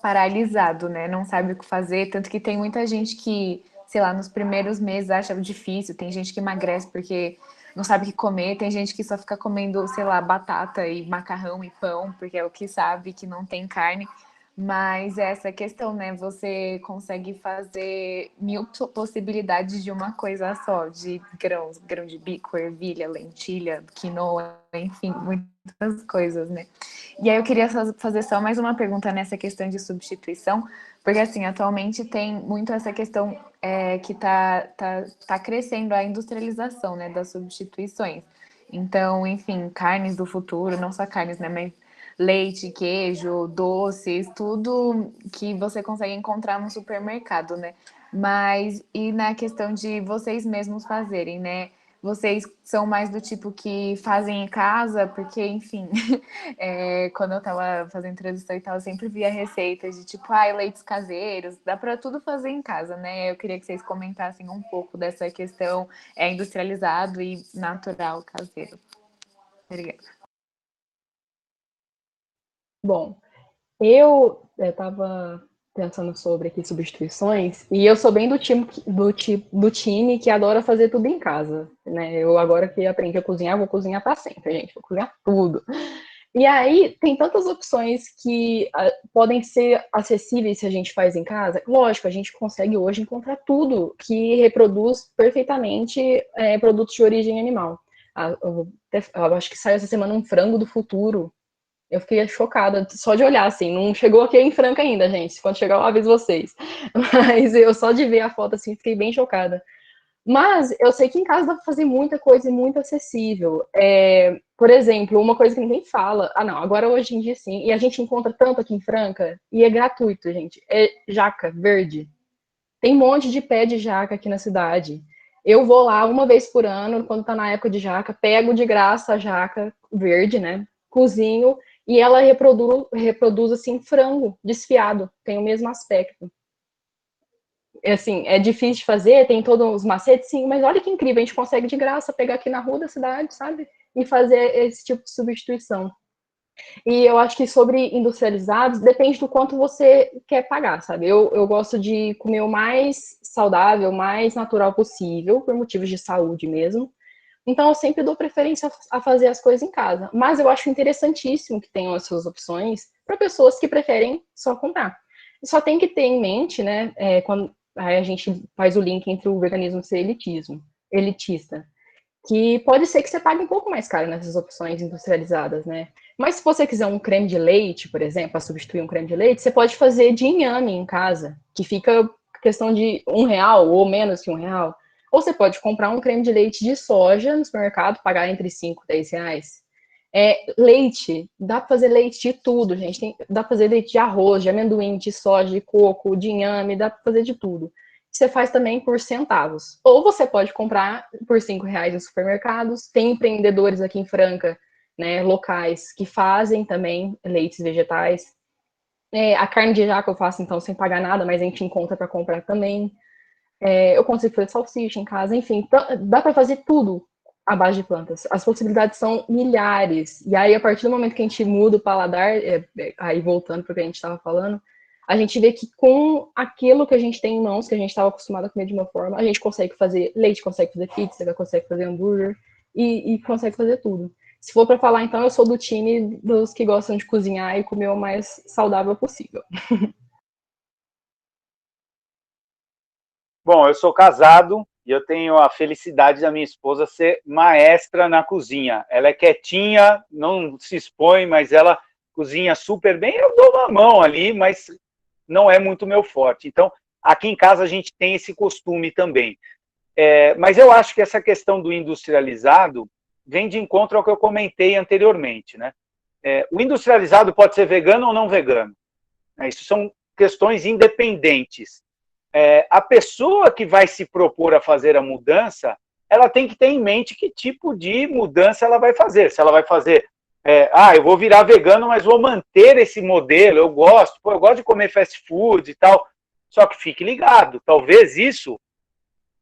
S2: paralisado, né? Não sabe o que fazer. Tanto que tem muita gente que, sei lá, nos primeiros meses acha difícil. Tem gente que emagrece porque não sabe o que comer. Tem gente que só fica comendo, sei lá, batata e macarrão e pão, porque é o que sabe, que não tem carne. Mas essa questão, né? Você consegue fazer mil possibilidades de uma coisa só, de grãos, grão de bico, ervilha, lentilha, quinoa, enfim, muitas coisas, né? E aí eu queria fazer só mais uma pergunta nessa questão de substituição, porque assim, atualmente tem muito essa questão que tá crescendo a industrialização, né, das substituições. Então, enfim, carnes do futuro, não só carnes, né, mas leite, queijo, doces, tudo que você consegue encontrar no supermercado, né? Mas e na questão de vocês mesmos fazerem, né? Vocês são mais do tipo que fazem em casa, porque, enfim, quando eu tava fazendo tradução e tal, eu sempre via receitas de tipo, leites caseiros, dá para tudo fazer em casa, né? Eu queria que vocês comentassem um pouco dessa questão industrializado e natural caseiro. Obrigada.
S3: Bom, eu estava pensando sobre aqui substituições e eu sou bem do time que adora fazer tudo em casa, né? Eu agora que aprendi a cozinhar, vou cozinhar para sempre, gente, vou cozinhar tudo. E aí tem tantas opções que podem ser acessíveis se a gente faz em casa. Lógico, a gente consegue hoje encontrar tudo que reproduz perfeitamente produtos de origem animal. Eu acho que saiu essa semana um frango do futuro. Eu fiquei chocada só de olhar, assim. Não chegou aqui em Franca ainda, gente. Quando chegar, eu aviso vocês. Mas eu só de ver a foto, assim, fiquei bem chocada. Mas eu sei que em casa dá para fazer muita coisa e muito acessível. Por exemplo, uma coisa que ninguém fala. Não, agora hoje em dia sim. E a gente encontra tanto aqui em Franca. E é gratuito, gente. É jaca verde. Tem um monte de pé de jaca aqui na cidade. Eu vou lá uma vez por ano, quando tá na época de jaca, pego de graça a jaca verde, né? Cozinho e ela reproduz assim frango desfiado, tem o mesmo aspecto. Assim, é difícil de fazer, tem todos os macetes, sim, mas olha que incrível, a gente consegue de graça pegar aqui na rua da cidade, sabe? E fazer esse tipo de substituição. E eu acho que sobre industrializados, depende do quanto você quer pagar, sabe? Eu gosto de comer o mais saudável, o mais natural possível, por motivos de saúde mesmo. Então, eu sempre dou preferência a fazer as coisas em casa. Mas eu acho interessantíssimo que tenham as suas opções para pessoas que preferem só comprar. Só tem que ter em mente, né, quando aí a gente faz o link entre o veganismo e ser elitista, que pode ser que você pague um pouco mais caro nessas opções industrializadas, né? Mas se você quiser um creme de leite, por exemplo, para substituir um creme de leite, você pode fazer de inhame em casa, que fica questão de R$1 ou menos que R$1. Ou você pode comprar um creme de leite de soja no supermercado, pagar entre 5 e 10 reais. Leite, dá para fazer leite de tudo, gente. Dá para fazer leite de arroz, de amendoim, de soja, de coco, de inhame, dá para fazer de tudo. Você faz também por centavos. Ou você pode comprar por R$5 nos supermercados. Tem empreendedores aqui em Franca, né, locais, que fazem também leites vegetais. A carne de jaca eu faço, então, sem pagar nada, mas a gente encontra para comprar também. Eu consigo fazer salsicha em casa, enfim, dá para fazer tudo à base de plantas. As possibilidades são milhares. E aí, a partir do momento que a gente muda o paladar, aí voltando para o que a gente estava falando, a gente vê que com aquilo que a gente tem em mãos, que a gente estava acostumado a comer de uma forma, a gente consegue fazer leite, consegue fazer pizza, consegue fazer hambúrguer e consegue fazer tudo. Se for para falar, então, eu sou do time dos que gostam de cozinhar e comer o mais saudável possível.
S4: Bom, eu sou casado e eu tenho a felicidade da minha esposa ser maestra na cozinha. Ela é quietinha, não se expõe, mas ela cozinha super bem. Eu dou uma mão ali, mas não é muito meu forte. Então, aqui em casa a gente tem esse costume também. Mas eu acho que essa questão do industrializado vem de encontro ao que eu comentei anteriormente, né? O industrializado pode ser vegano ou não vegano, né? Isso são questões independentes. A pessoa que vai se propor a fazer a mudança, ela tem que ter em mente que tipo de mudança ela vai fazer. Se ela vai fazer, eu vou virar vegano, mas vou manter esse modelo, eu gosto de comer fast food e tal, só que fique ligado, talvez isso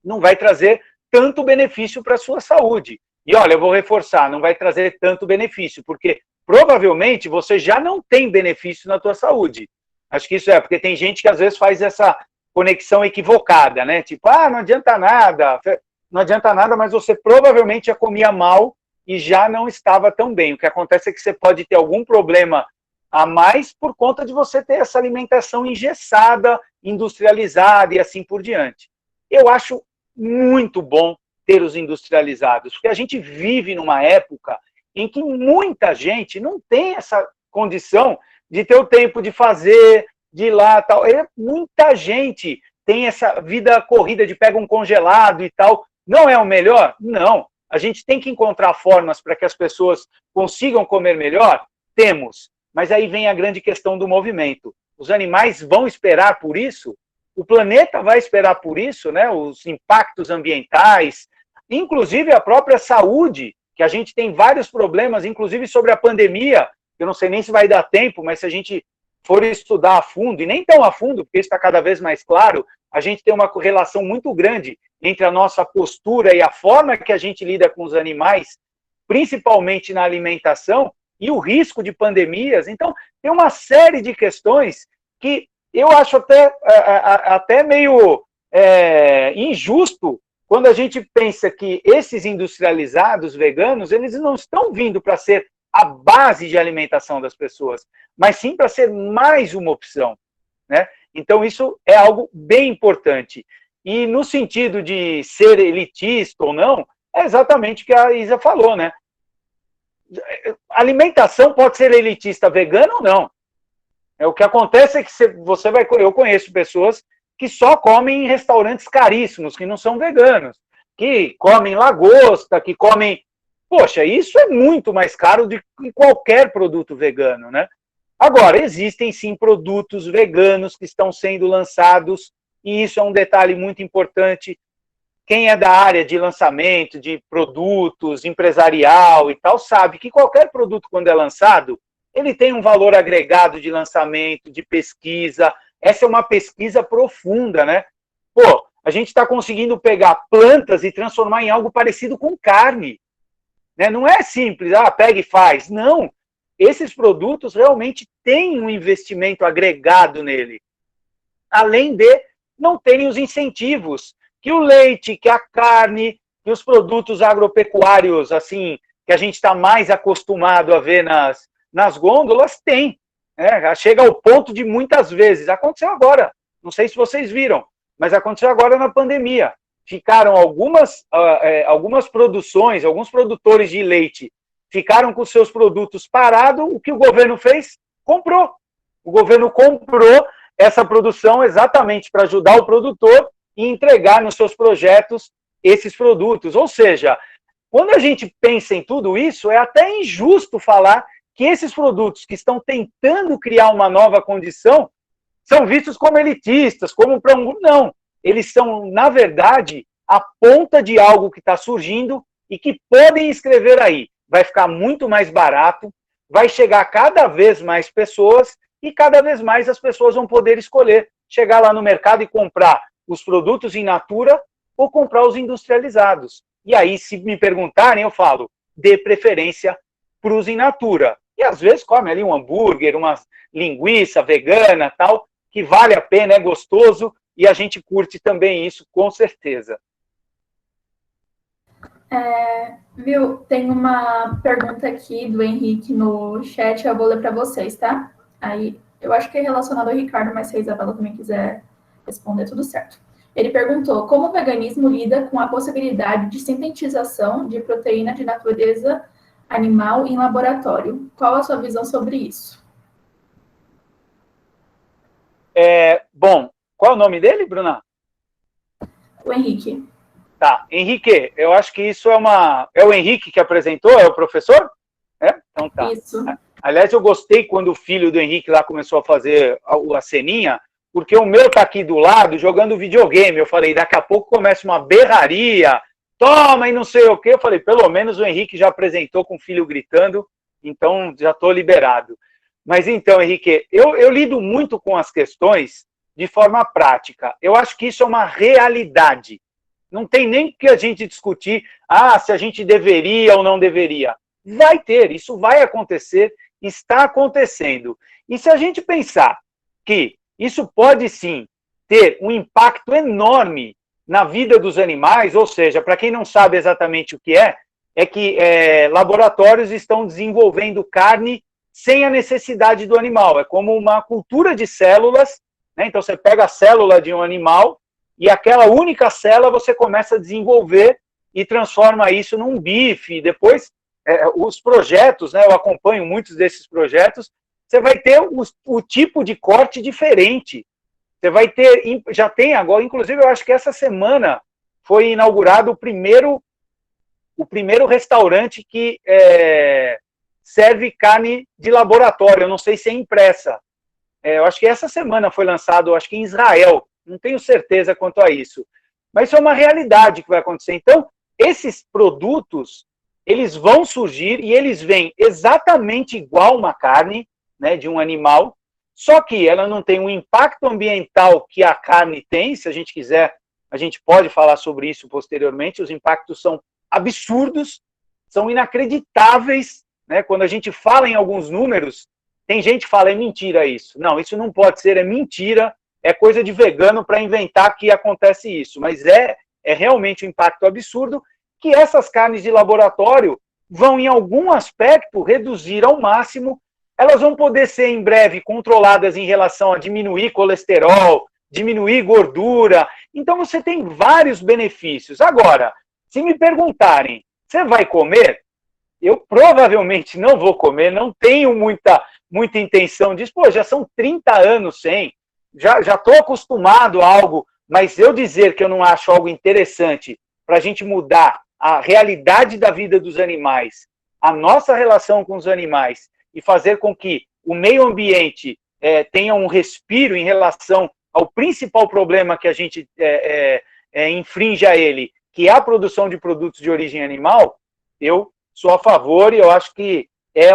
S4: não vai trazer tanto benefício para a sua saúde. E olha, eu vou reforçar, não vai trazer tanto benefício, porque provavelmente você já não tem benefício na tua saúde. Acho que isso porque tem gente que às vezes faz essa conexão equivocada, né? Tipo, não adianta nada, mas você provavelmente já comia mal e já não estava tão bem. O que acontece é que você pode ter algum problema a mais por conta de você ter essa alimentação engessada, industrializada e assim por diante. Eu acho muito bom ter os industrializados, porque a gente vive numa época em que muita gente não tem essa condição de ter o tempo de fazer, de ir lá, tal. Muita gente tem essa vida corrida de pega um congelado e tal. Não é o melhor? Não. A gente tem que encontrar formas para que as pessoas consigam comer melhor? Temos. Mas aí vem a grande questão do movimento. Os animais vão esperar por isso? O planeta vai esperar por isso, né? Os impactos ambientais, inclusive a própria saúde, que a gente tem vários problemas, inclusive sobre a pandemia. Eu não sei nem se vai dar tempo, mas se a gente for estudar a fundo, e nem tão a fundo, porque isso está cada vez mais claro, a gente tem uma relação muito grande entre a nossa postura e a forma que a gente lida com os animais, principalmente na alimentação, e o risco de pandemias. Então, tem uma série de questões que eu acho até meio injusto quando a gente pensa que esses industrializados veganos, eles não estão vindo para ser a base de alimentação das pessoas, mas sim para ser mais uma opção, né? Então, isso é algo bem importante. E no sentido de ser elitista ou não, é exatamente o que a Isa falou, né? Alimentação pode ser elitista vegana ou não. O que acontece é que eu conheço pessoas que só comem em restaurantes caríssimos, que não são veganos, que comem lagosta, que comem... Poxa, isso é muito mais caro do que qualquer produto vegano, né? Agora, existem sim produtos veganos que estão sendo lançados, e isso é um detalhe muito importante. Quem é da área de lançamento, de produtos, empresarial e tal, sabe que qualquer produto, quando é lançado, ele tem um valor agregado de lançamento, de pesquisa. Essa é uma pesquisa profunda, né? Pô, a gente está conseguindo pegar plantas e transformar em algo parecido com carne. Né? Não é simples, pega e faz. Não. Esses produtos realmente têm um investimento agregado nele. Além de não terem os incentivos que o leite, que a carne, que os produtos agropecuários, assim, que a gente está mais acostumado a ver nas gôndolas, têm. Né? Chega ao ponto de muitas vezes. Aconteceu agora. Não sei se vocês viram, mas aconteceu agora na pandemia. Ficaram algumas produções, alguns produtores de leite ficaram com seus produtos parados. O que o governo fez? Comprou. O governo comprou essa produção exatamente para ajudar o produtor e entregar nos seus projetos esses produtos. Ou seja, quando a gente pensa em tudo isso, é até injusto falar que esses produtos que estão tentando criar uma nova condição são vistos como elitistas, como para um... Não, eles são, na verdade, a ponta de algo que está surgindo e que podem escrever aí. Vai ficar muito mais barato, vai chegar a cada vez mais pessoas e cada vez mais as pessoas vão poder escolher chegar lá no mercado e comprar os produtos in natura ou comprar os industrializados. E aí, se me perguntarem, eu falo, dê preferência para os in natura. E às vezes come ali um hambúrguer, uma linguiça vegana, tal, que vale a pena, é gostoso, e a gente curte também isso, com certeza.
S5: Viu, tem uma pergunta aqui do Henrique no chat, eu vou ler para vocês, tá? Aí, eu acho que é relacionado ao Ricardo, mas se a Isabela também quiser responder, tudo certo. Ele perguntou, como o veganismo lida com a possibilidade de sintetização de proteína de natureza animal em laboratório? Qual a sua visão sobre isso?
S4: Bom, qual é o nome dele, Bruna?
S5: O Henrique.
S4: Tá, Henrique, eu acho que isso é o Henrique que apresentou, é o professor? Então tá.
S5: Isso.
S4: Aliás, eu gostei quando o filho do Henrique lá começou a fazer a ceninha, porque o meu tá aqui do lado jogando videogame. Eu falei, daqui a pouco começa uma berraria, toma e não sei o quê. Eu falei, pelo menos o Henrique já apresentou com o filho gritando, então já estou liberado. Mas então, Henrique, eu lido muito com as questões de forma prática. Eu acho que isso é uma realidade. Não tem nem que a gente discutir, se a gente deveria ou não deveria. Vai ter, isso vai acontecer, está acontecendo. E se a gente pensar que isso pode sim ter um impacto enorme na vida dos animais, ou seja, para quem não sabe exatamente o que é que laboratórios estão desenvolvendo carne sem a necessidade do animal. É como uma cultura de células, né? Então você pega a célula de um animal e aquela única célula você começa a desenvolver e transforma isso num bife. Depois, os projetos, né? Eu acompanho muitos desses projetos, você vai ter o tipo de corte diferente. Você vai ter, já tem agora, inclusive eu acho que essa semana foi inaugurado o primeiro restaurante que serve carne de laboratório, eu não sei se é impressa. Eu acho que essa semana foi lançado, acho que em Israel, não tenho certeza quanto a isso. Mas isso é uma realidade que vai acontecer. Então, esses produtos, eles vão surgir e eles vêm exatamente igual uma carne, né, de um animal, só que ela não tem o impacto ambiental que a carne tem. Se a gente quiser, a gente pode falar sobre isso posteriormente. Os impactos são absurdos, são inacreditáveis, né? Quando a gente fala em alguns números, tem gente que fala, é mentira isso. Não, isso não pode ser, é mentira, é coisa de vegano para inventar que acontece isso. Mas é realmente um impacto absurdo que essas carnes de laboratório vão, em algum aspecto, reduzir ao máximo. Elas vão poder ser, em breve, controladas em relação a diminuir colesterol, diminuir gordura. Então, você tem vários benefícios. Agora, se me perguntarem, você vai comer? Eu provavelmente não vou comer, não tenho muita intenção disso. Pô, já são 30 anos sem, já estou acostumado a algo, mas eu dizer que eu não acho algo interessante para a gente mudar a realidade da vida dos animais, a nossa relação com os animais, e fazer com que o meio ambiente tenha um respiro em relação ao principal problema que a gente infringe a ele, que é a produção de produtos de origem animal, eu sou a favor e eu acho que é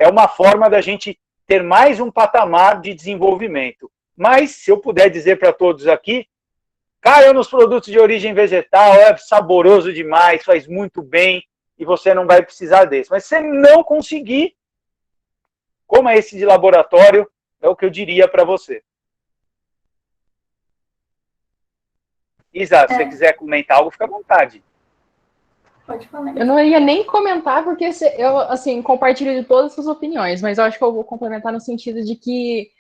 S4: uma forma da gente ter mais um patamar de desenvolvimento. Mas, se eu puder dizer para todos aqui, caia nos produtos de origem vegetal, é saboroso demais, faz muito bem, e você não vai precisar desse. Mas se você não conseguir, como é esse de laboratório, é o que eu diria para você. Isa, se você quiser comentar algo, fica à vontade.
S5: Pode falar.
S3: Eu não ia nem comentar, porque eu, assim, compartilho de todas as suas opiniões, mas eu acho que eu vou complementar no sentido de que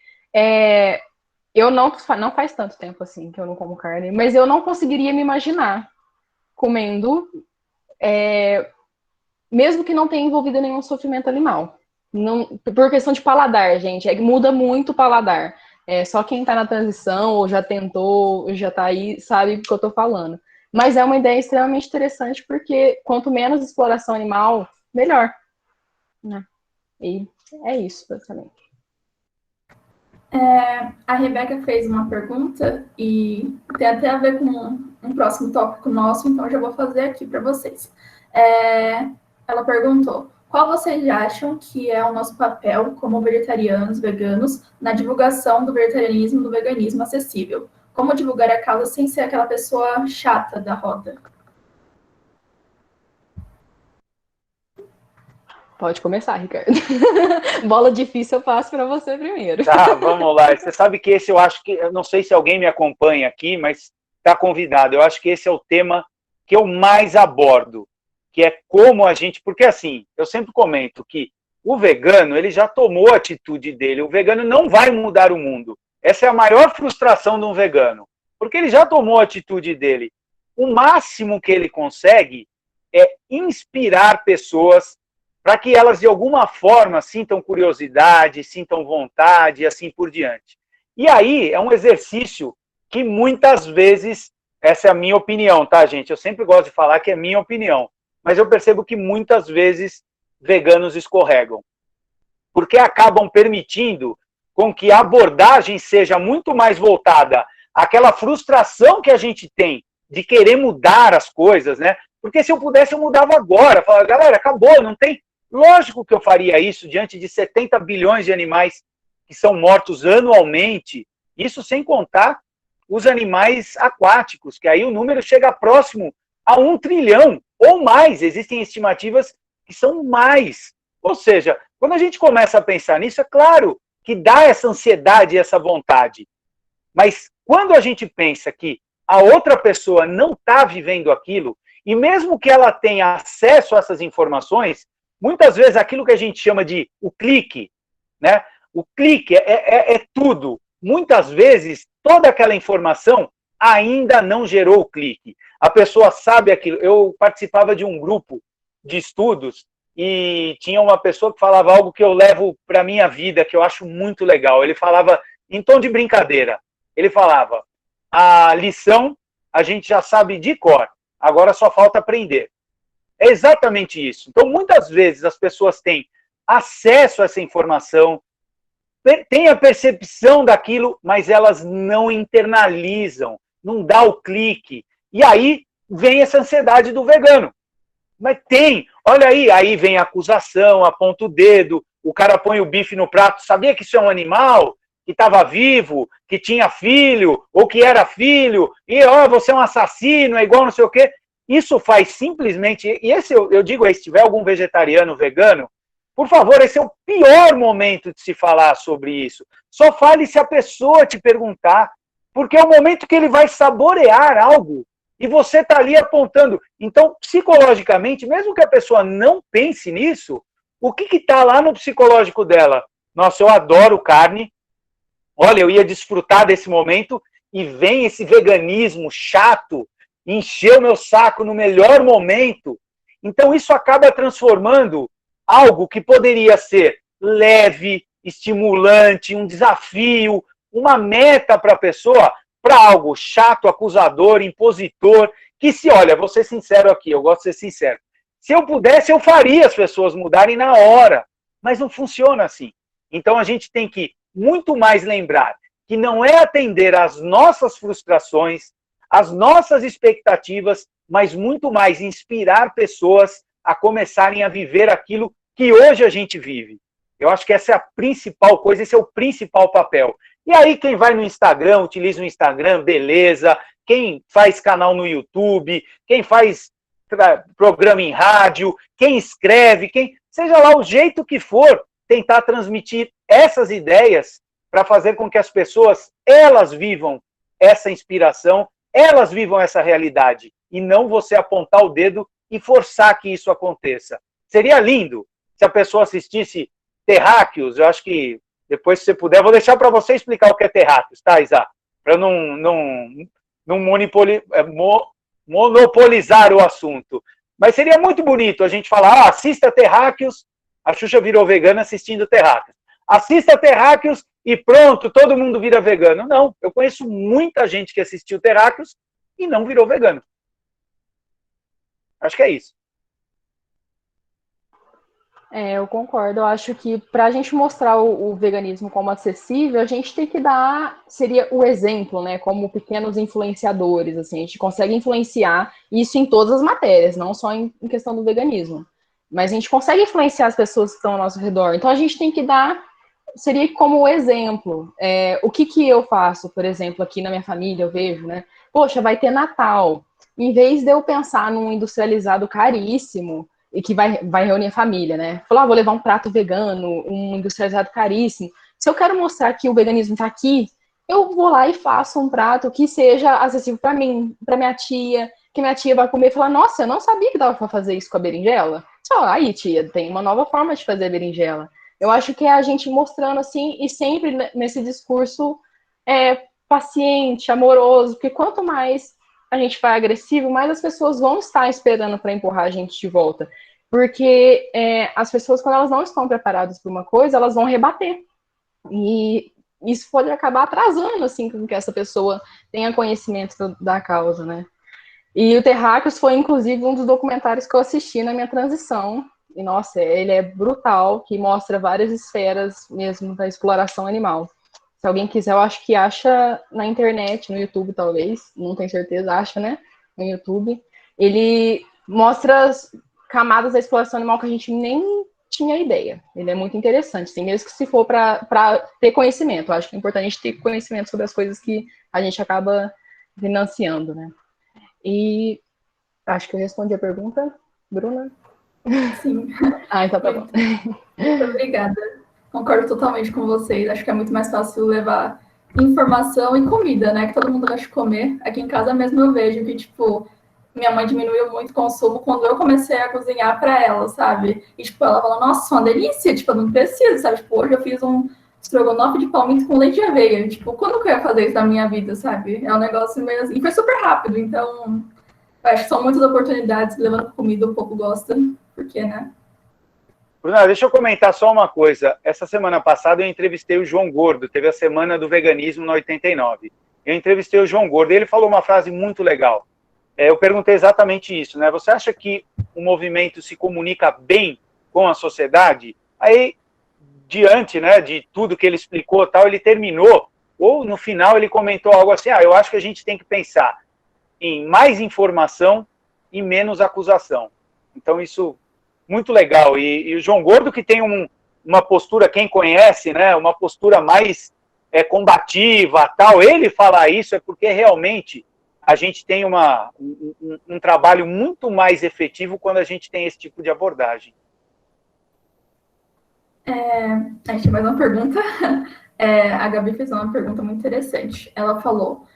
S3: eu não faz tanto tempo assim que eu não como carne, mas eu não conseguiria me imaginar comendo, mesmo que não tenha envolvido nenhum sofrimento animal. Não, por questão de paladar, gente, muda muito o paladar. Só quem tá na transição, ou já tentou, ou já tá aí, sabe do que eu tô falando. Mas é uma ideia extremamente interessante, porque quanto menos exploração animal, melhor. Né? E é isso, basicamente.
S5: A Rebeca fez uma pergunta, e tem até a ver com um próximo tópico nosso, então eu já vou fazer aqui para vocês. Ela perguntou: qual vocês acham que é o nosso papel como vegetarianos, veganos, na divulgação do vegetarianismo e do veganismo acessível? Como divulgar a causa sem ser aquela pessoa chata da roda?
S3: Pode começar, Ricardo. Bola difícil eu passo para você primeiro.
S4: Tá, vamos lá. Você sabe que esse eu acho que, eu não sei se alguém me acompanha aqui, mas está convidado. Eu acho que esse é o tema que eu mais abordo, que é como a gente... Porque assim, eu sempre comento que o vegano, ele já tomou a atitude dele. O vegano não vai mudar o mundo. Essa é a maior frustração de um vegano, porque ele já tomou a atitude dele. O máximo que ele consegue é inspirar pessoas para que elas, de alguma forma, sintam curiosidade, sintam vontade e assim por diante. E aí é um exercício que muitas vezes essa é a minha opinião, tá, gente? Eu sempre gosto de falar que é minha opinião, mas eu percebo que muitas vezes veganos escorregam, porque acabam permitindo com que a abordagem seja muito mais voltada àquela frustração que a gente tem de querer mudar as coisas, né? Porque se eu pudesse, eu mudava agora. Falava, galera, acabou, não tem... Lógico que eu faria isso diante de 70 bilhões de animais que são mortos anualmente, isso sem contar os animais aquáticos, que aí o número chega próximo a 1 trilhão ou mais. Existem estimativas que são mais. Ou seja, quando a gente começa a pensar nisso, é claro que dá essa ansiedade e essa vontade. Mas quando a gente pensa que a outra pessoa não está vivendo aquilo, e mesmo que ela tenha acesso a essas informações, muitas vezes aquilo que a gente chama de o clique, né? O clique é tudo. Muitas vezes, toda aquela informação ainda não gerou o clique. A pessoa sabe aquilo. Eu participava de um grupo de estudos e tinha uma pessoa que falava algo que eu levo para a minha vida, que eu acho muito legal. Ele falava, em tom de brincadeira, ele falava, a lição a gente já sabe de cor, agora só falta aprender. É exatamente isso. Então, muitas vezes as pessoas têm acesso a essa informação, têm a percepção daquilo, mas elas não internalizam, não dá o clique. E aí vem essa ansiedade do vegano. Mas tem, olha aí vem a acusação, aponta o dedo, o cara põe o bife no prato, sabia que isso é um animal, que estava vivo, que tinha filho, ou que era filho, e ó, você é um assassino, é igual não sei o quê. Isso faz simplesmente, e esse eu digo aí, se tiver algum vegetariano, vegano, por favor, esse é o pior momento de se falar sobre isso. Só fale se a pessoa te perguntar, porque é o momento que ele vai saborear algo, e você está ali apontando. Então, psicologicamente, mesmo que a pessoa não pense nisso, o que está lá no psicológico dela? Nossa, eu adoro carne, olha, eu ia desfrutar desse momento, e vem esse veganismo chato, encher o meu saco no melhor momento. Então, isso acaba transformando algo que poderia ser leve, estimulante, um desafio, uma meta para a pessoa, para algo chato, acusador, impositor, que se, olha, vou ser sincero aqui, eu gosto de ser sincero, se eu pudesse, eu faria as pessoas mudarem na hora, mas não funciona assim. Então, a gente tem que muito mais lembrar que não é atender às nossas frustrações, às nossas expectativas, mas muito mais inspirar pessoas a começarem a viver aquilo que hoje a gente vive. Eu acho que essa é a principal coisa, esse é o principal papel. E aí quem vai no Instagram, utiliza o Instagram, beleza. Quem faz canal no YouTube, quem faz programa em rádio, quem escreve, seja lá o jeito que for, tentar transmitir essas ideias para fazer com que as pessoas, elas vivam essa inspiração, elas vivam essa realidade, e não você apontar o dedo e forçar que isso aconteça. Seria lindo se a pessoa assistisse Terráqueos. Eu acho que depois, se você puder, eu vou deixar para você explicar o que é Terráqueos, tá, Isa? Para não monopolizar o assunto. Mas seria muito bonito a gente falar, assista Terráqueos, a Xuxa virou vegana assistindo Terráqueos. Assista Terráqueos e pronto, todo mundo vira vegano. Não, eu conheço muita gente que assistiu Terráqueos e não virou vegano. Acho que é isso.
S3: Eu concordo. Eu acho que para a gente mostrar o veganismo como acessível, a gente tem que dar, seria o exemplo, né? Como pequenos influenciadores, assim, a gente consegue influenciar isso em todas as matérias, não só em questão do veganismo. Mas a gente consegue influenciar as pessoas que estão ao nosso redor. Então a gente tem que dar, seria como o exemplo. O que eu faço, por exemplo, aqui na minha família, eu vejo, né? Poxa, vai ter Natal. Em vez de eu pensar num industrializado caríssimo, e que vai reunir a família, né? Falar, vou levar um prato vegano, um industrializado caríssimo. Se eu quero mostrar que o veganismo está aqui, eu vou lá e faço um prato que seja acessível para mim, para minha tia, que minha tia vai comer e falar, nossa, eu não sabia que dava para fazer isso com a berinjela. Só, aí, tia, tem uma nova forma de fazer a berinjela. Eu acho que é a gente mostrando assim, e sempre nesse discurso paciente, amoroso, porque quanto mais a gente vai agressivo, mais as pessoas vão estar esperando para empurrar a gente de volta. Porque as pessoas, quando elas não estão preparadas para uma coisa, elas vão rebater. E isso pode acabar atrasando, assim, com que essa pessoa tenha conhecimento da causa, né? E o Terráqueos foi, inclusive, um dos documentários que eu assisti na minha transição. E, nossa, ele é brutal, que mostra várias esferas mesmo da exploração animal. Se alguém quiser, eu acho que acha na internet, no YouTube, talvez. Não tenho certeza, acha, né? No YouTube. Ele mostra as camadas da exploração animal que a gente nem tinha ideia. Ele é muito interessante, assim, mesmo que se for para ter conhecimento. Eu acho que é importante a gente ter conhecimento sobre as coisas que a gente acaba financiando, né? E acho que eu respondi a pergunta, Bruna.
S5: Sim.
S3: Então tá bom.
S5: Muito obrigada. Concordo totalmente com vocês. Acho que é muito mais fácil levar informação e comida, né? Que todo mundo gosta de comer. Aqui em casa mesmo eu vejo que, tipo, minha mãe diminuiu muito o consumo quando eu comecei a cozinhar para ela, sabe? E, tipo, ela fala, nossa, uma delícia. Tipo, eu não preciso, sabe? Tipo, hoje eu fiz um estrogonofe de palmito com leite de aveia. Tipo, quando que eu ia fazer isso na minha vida, sabe? É um negócio meio assim. E foi super rápido, então... Acho que são muitas oportunidades, levando comida um pouco gosta, porque, né?
S4: Bruna, deixa eu comentar só uma coisa. Essa semana passada eu entrevistei o João Gordo, teve a Semana do Veganismo na 89. Eu entrevistei o João Gordo e ele falou uma frase muito legal. Eu perguntei exatamente isso, né? Você acha que o movimento se comunica bem com a sociedade? Aí, diante, né, de tudo que ele explicou, tal, ele terminou, ou no final ele comentou algo assim, eu acho que a gente tem que pensar em mais informação e menos acusação. Então, isso, muito legal. E o João Gordo, que tem uma postura, quem conhece, né, uma postura mais combativa, tal, ele falar isso é porque realmente a gente tem um trabalho muito mais efetivo quando a gente tem esse tipo de abordagem.
S5: A gente tem mais uma pergunta. A Gabi fez uma pergunta muito interessante. Ela falou,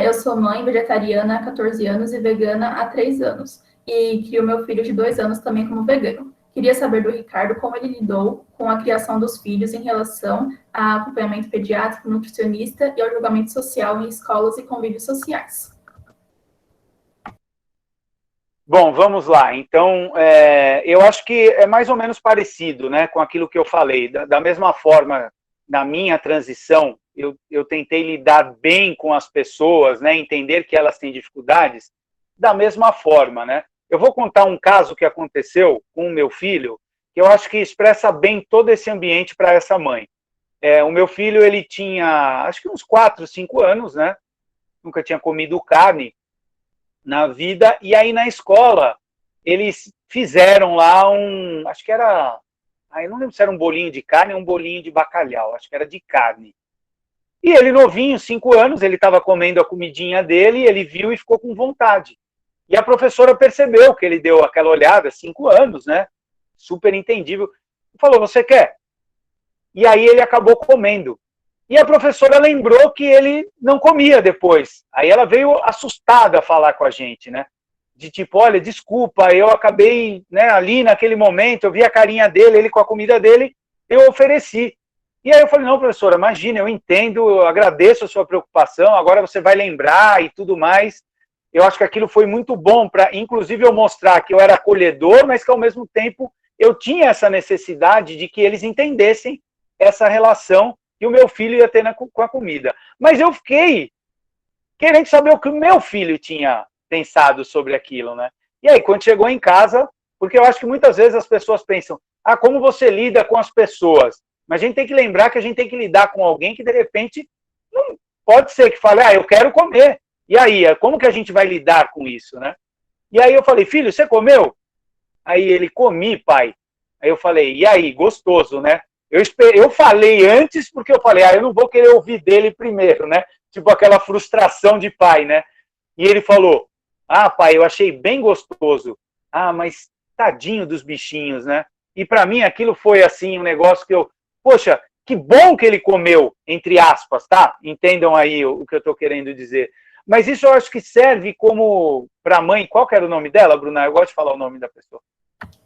S5: eu sou mãe vegetariana há 14 anos e vegana há 3 anos. E crio meu filho de 2 anos também como vegano. Queria saber do Ricardo como ele lidou com a criação dos filhos em relação a acompanhamento pediátrico, nutricionista e ao julgamento social em escolas e convívios sociais.
S4: Bom, vamos lá. Então, eu acho que é mais ou menos parecido, né, com aquilo que eu falei. Da mesma forma, na minha transição, eu tentei lidar bem com as pessoas, né, entender que elas têm dificuldades, da mesma forma, né. Eu vou contar um caso que aconteceu com o meu filho, que eu acho que expressa bem todo esse ambiente para essa mãe. O meu filho, ele tinha, acho que uns 4, 5 anos, né, nunca tinha comido carne na vida, e aí na escola eles fizeram lá acho que era, eu não lembro se era um bolinho de carne ou um bolinho de bacalhau, acho que era de carne. E ele novinho, 5 anos, ele estava comendo a comidinha dele, ele viu e ficou com vontade. E a professora percebeu que ele deu aquela olhada, 5 anos, né? Super entendível. Falou, você quer? E aí ele acabou comendo. E a professora lembrou que ele não comia depois. Aí ela veio assustada falar com a gente, né? De tipo, olha, desculpa, eu acabei, né, ali naquele momento, eu vi a carinha dele, ele com a comida dele, eu ofereci. E aí eu falei, não, professora, imagina, eu entendo, eu agradeço a sua preocupação, agora você vai lembrar e tudo mais. Eu acho que aquilo foi muito bom para, inclusive, eu mostrar que eu era acolhedor, mas que, ao mesmo tempo, eu tinha essa necessidade de que eles entendessem essa relação que o meu filho ia ter com a comida. Mas eu fiquei querendo saber o que o meu filho tinha pensado sobre aquilo, né? E aí, quando chegou em casa, porque eu acho que muitas vezes as pessoas pensam, como você lida com as pessoas? Mas a gente tem que lembrar que a gente tem que lidar com alguém que, de repente, não pode ser que fale, eu quero comer. E aí, como que a gente vai lidar com isso, né? E aí eu falei, filho, você comeu? Aí ele, comi, pai. Aí eu falei, e aí, gostoso, né? Eu falei antes, porque eu falei, eu não vou querer ouvir dele primeiro, né? Tipo aquela frustração de pai, né? E ele falou, pai, eu achei bem gostoso. Mas tadinho dos bichinhos, né? E para mim aquilo foi, assim, um negócio que poxa, que bom que ele comeu, entre aspas, tá? Entendam aí o que eu tô querendo dizer. Mas isso eu acho que serve como para a mãe. Qual que era o nome dela, Bruna? Eu gosto de falar o nome da pessoa.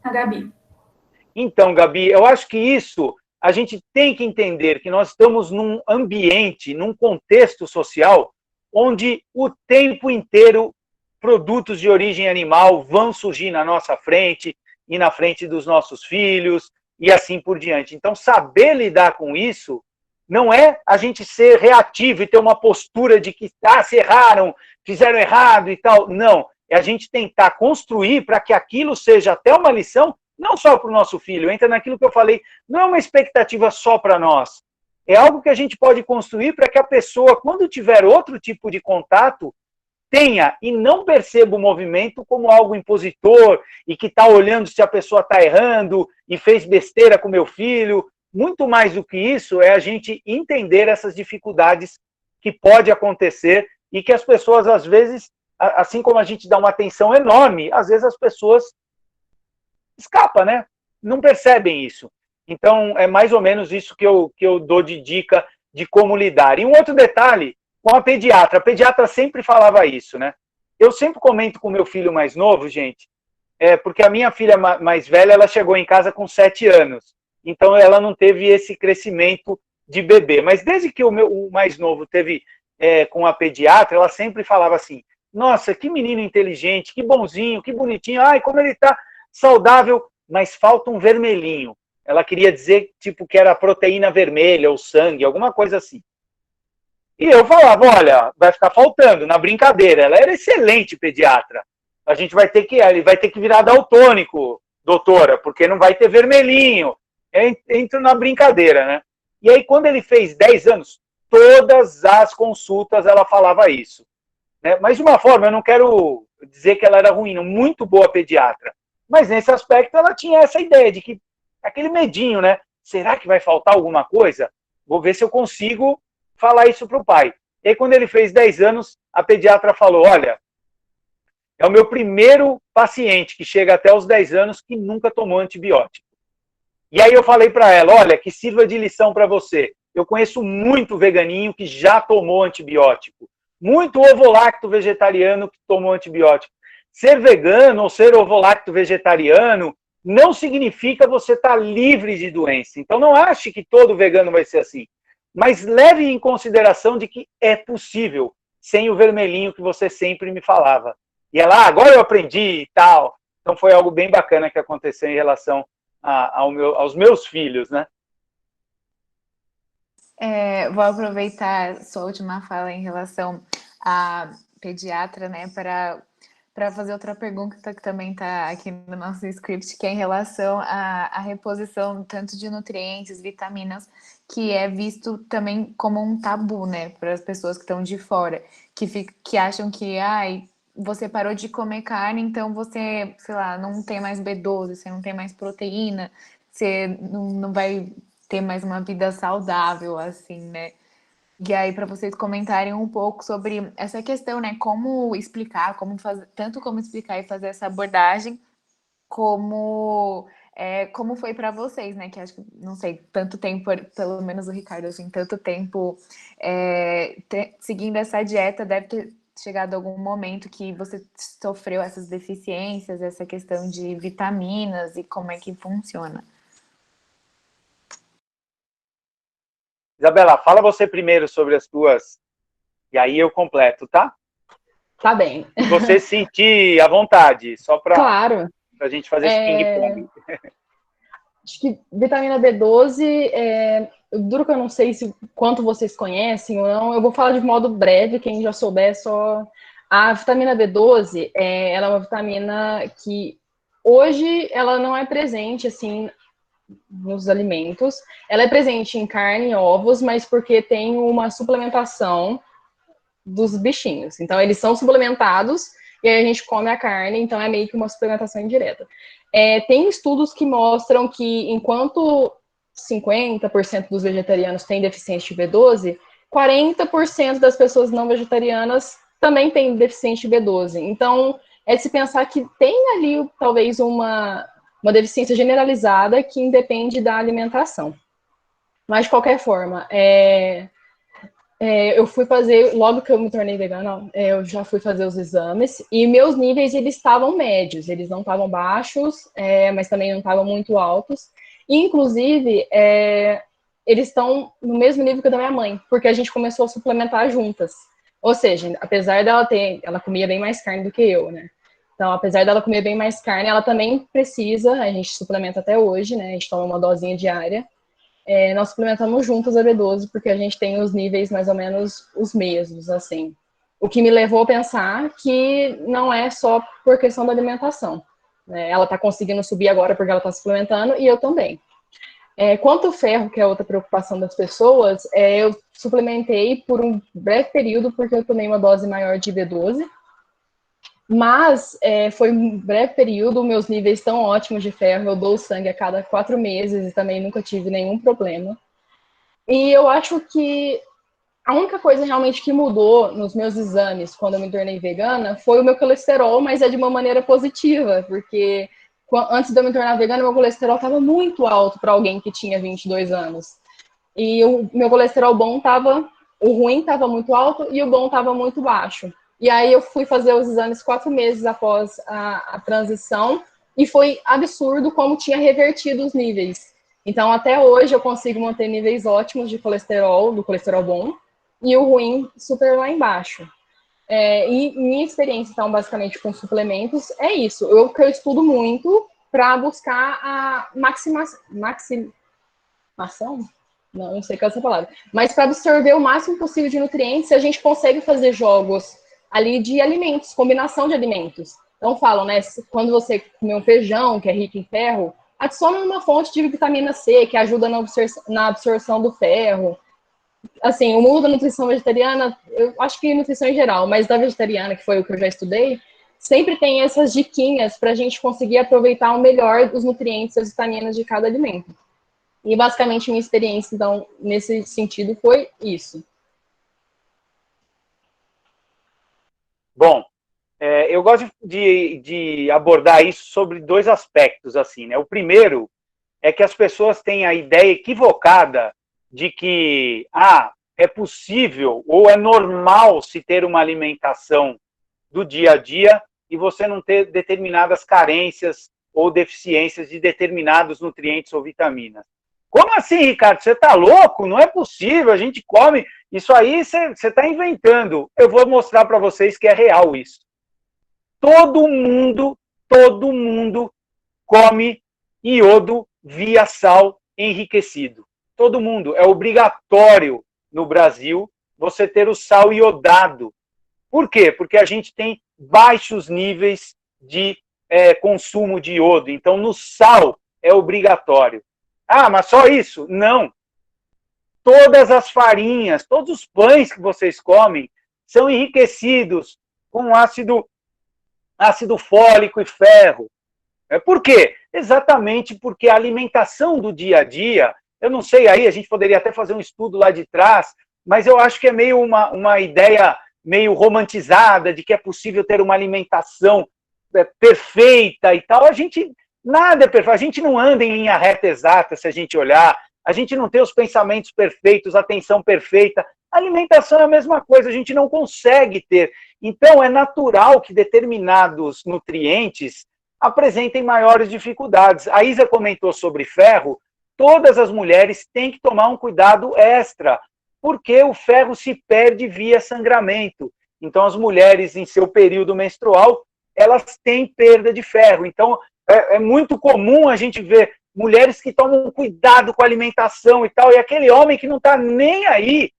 S5: A Gabi.
S4: Então, Gabi, eu acho que isso a gente tem que entender que nós estamos num ambiente, num contexto social, onde o tempo inteiro produtos de origem animal vão surgir na nossa frente e na frente dos nossos filhos e assim por diante. Então, saber lidar com isso Não é a gente ser reativo e ter uma postura de que se erraram, fizeram errado e tal. Não, é a gente tentar construir para que aquilo seja até uma lição, não só para o nosso filho, entra naquilo que eu falei, não é uma expectativa só para nós. É algo que a gente pode construir para que a pessoa, quando tiver outro tipo de contato, tenha e não perceba o movimento como algo impositor e que está olhando se a pessoa está errando e fez besteira com meu filho. Muito mais do que isso é a gente entender essas dificuldades que pode acontecer e que as pessoas, às vezes, assim como a gente dá uma atenção enorme, às vezes as pessoas escapam, né? Não percebem isso. Então, é mais ou menos isso que eu dou de dica de como lidar. E um outro detalhe, com a pediatra sempre falava isso, né? Eu sempre comento com o meu filho mais novo, gente, porque a minha filha mais velha, ela chegou em casa com 7 anos, então ela não teve esse crescimento de bebê. Mas desde que o mais novo teve com a pediatra, ela sempre falava assim, nossa, que menino inteligente, que bonzinho, que bonitinho, ai, como ele tá saudável, mas falta um vermelhinho. Ela queria dizer, tipo, que era proteína vermelha ou sangue, alguma coisa assim. E eu falava, olha, vai ficar faltando, na brincadeira. Ela era excelente pediatra. Ele vai ter que virar daltônico, doutora, porque não vai ter vermelhinho. Entro na brincadeira, né? E aí, quando ele fez 10 anos, todas as consultas ela falava isso. Né? Mas, de uma forma, eu não quero dizer que ela era ruim, não, muito boa pediatra. Mas, nesse aspecto, ela tinha essa ideia de que, aquele medinho, né? Será que vai faltar alguma coisa? Vou ver se eu consigo falar isso para o pai. E aí, quando ele fez 10 anos, a pediatra falou, olha, é o meu primeiro paciente que chega até os 10 anos que nunca tomou antibiótico. E aí eu falei para ela, olha, que sirva de lição para você. Eu conheço muito veganinho que já tomou antibiótico. Muito ovolacto vegetariano que tomou antibiótico. Ser vegano ou ser ovolacto vegetariano não significa você estar livre de doença. Então não ache que todo vegano vai ser assim. Mas leve em consideração de que é possível, sem o vermelhinho que você sempre me falava. E ela, agora eu aprendi e tal. Então foi algo bem bacana que aconteceu em relação aos meus filhos, né?
S2: Vou aproveitar sua última fala em relação à pediatra, né, para fazer outra pergunta que também está aqui no nosso script, que é em relação à reposição tanto de nutrientes, vitaminas, que é visto também como um tabu, né, para as pessoas que estão de fora, que acham que, você parou de comer carne, então você, sei lá, não tem mais B12, você não tem mais proteína, você não vai ter mais uma vida saudável, assim, né? E aí, para vocês comentarem um pouco sobre essa questão, né? Como explicar, tanto como explicar e fazer essa abordagem, como foi para vocês, né? Que acho que, não sei, tanto tempo, pelo menos o Ricardo, assim, tanto tempo seguindo essa dieta, deve ter chegado algum momento que você sofreu essas deficiências, essa questão de vitaminas e como é que funciona.
S4: Isabela, fala você primeiro sobre as tuas, e aí eu completo, tá?
S3: Tá bem.
S4: Você sentir à vontade, só para
S3: Claro.
S4: a gente fazer esse ping-pong.
S3: Acho que vitamina B12, duro que eu não sei quanto vocês conhecem ou não, eu vou falar de modo breve, quem já souber só... A vitamina B12, ela é uma vitamina que hoje ela não é presente, assim, nos alimentos. Ela é presente em carne e ovos, mas porque tem uma suplementação dos bichinhos. Então, eles são suplementados e aí a gente come a carne, então é meio que uma suplementação indireta. Tem estudos que mostram que enquanto 50% dos vegetarianos têm deficiência de B12, 40% das pessoas não vegetarianas também têm deficiência de B12. Então, é de se pensar que tem ali talvez uma deficiência generalizada que independe da alimentação. Mas, de qualquer forma, eu fui fazer, logo que eu me tornei vegana, eu já fui fazer os exames, e meus níveis, eles estavam médios, eles não estavam baixos, mas também não estavam muito altos. E, inclusive, eles estão no mesmo nível que o da minha mãe, porque a gente começou a suplementar juntas. Ou seja, apesar dela ela comia bem mais carne do que eu, né? Então, apesar dela comer bem mais carne, ela também precisa, a gente suplementa até hoje, né? A gente toma uma dosinha diária. nós suplementamos juntos a B12, porque a gente tem os níveis mais ou menos os mesmos, assim. O que me levou a pensar que não é só por questão da alimentação, né? Ela está conseguindo subir agora porque ela está suplementando, e eu também. Quanto ao ferro, que é outra preocupação das pessoas, eu suplementei por um breve período, porque eu tomei uma dose maior de B12, mas foi um breve período, meus níveis estão ótimos de ferro, eu dou sangue a cada 4 meses e também nunca tive nenhum problema. E eu acho que a única coisa realmente que mudou nos meus exames quando eu me tornei vegana foi o meu colesterol, mas é de uma maneira positiva, porque antes de eu me tornar vegana, meu colesterol estava muito alto para alguém que tinha 22 anos. E o meu colesterol bom o ruim estava muito alto e o bom estava muito baixo. E aí eu fui fazer os exames 4 meses após a transição e foi absurdo como tinha revertido os níveis. Então, até hoje, eu consigo manter níveis ótimos de colesterol, do colesterol bom, e o ruim super lá embaixo. E minha experiência, então, basicamente, com suplementos é isso. Eu estudo muito para buscar a maximação? Não sei qual é essa palavra. Mas para absorver o máximo possível de nutrientes, a gente consegue fazer jogos ali de alimentos, combinação de alimentos. Então falam, né, quando você comer um feijão, que é rico em ferro, adiciona uma fonte de vitamina C, que ajuda na absorção do ferro. Assim, o mundo da nutrição vegetariana, eu acho que nutrição em geral, mas da vegetariana, que foi o que eu já estudei, sempre tem essas diquinhas para a gente conseguir aproveitar o melhor dos nutrientes e as vitaminas de cada alimento. E basicamente minha experiência, então, nesse sentido, foi isso.
S4: Bom, eu gosto de abordar isso sobre 2 aspectos, assim, né? O primeiro é que as pessoas têm a ideia equivocada de que é possível ou é normal se ter uma alimentação do dia a dia e você não ter determinadas carências ou deficiências de determinados nutrientes ou vitaminas. Como assim, Ricardo? Você está louco? Não é possível, a gente come. Isso aí você está inventando. Eu vou mostrar para vocês que é real isso. Todo mundo come iodo via sal enriquecido. Todo mundo. É obrigatório no Brasil você ter o sal iodado. Por quê? Porque a gente tem baixos níveis de consumo de iodo. Então, no sal é obrigatório. Mas só isso? Não. Todas as farinhas, todos os pães que vocês comem são enriquecidos com ácido fólico e ferro. Por quê? Exatamente porque a alimentação do dia a dia, eu não sei aí, a gente poderia até fazer um estudo lá de trás, mas eu acho que é meio uma ideia meio romantizada de que é possível ter uma alimentação perfeita e tal. Nada é perfeito, a gente não anda em linha reta exata se a gente olhar, a gente não tem os pensamentos perfeitos, a atenção perfeita. A alimentação é a mesma coisa, a gente não consegue ter. Então, é natural que determinados nutrientes apresentem maiores dificuldades. A Isa comentou sobre ferro, todas as mulheres têm que tomar um cuidado extra, porque o ferro se perde via sangramento. Então, as mulheres, em seu período menstrual, elas têm perda de ferro. Então, é muito comum a gente ver mulheres que tomam cuidado com a alimentação e tal, e aquele homem que não está nem aí.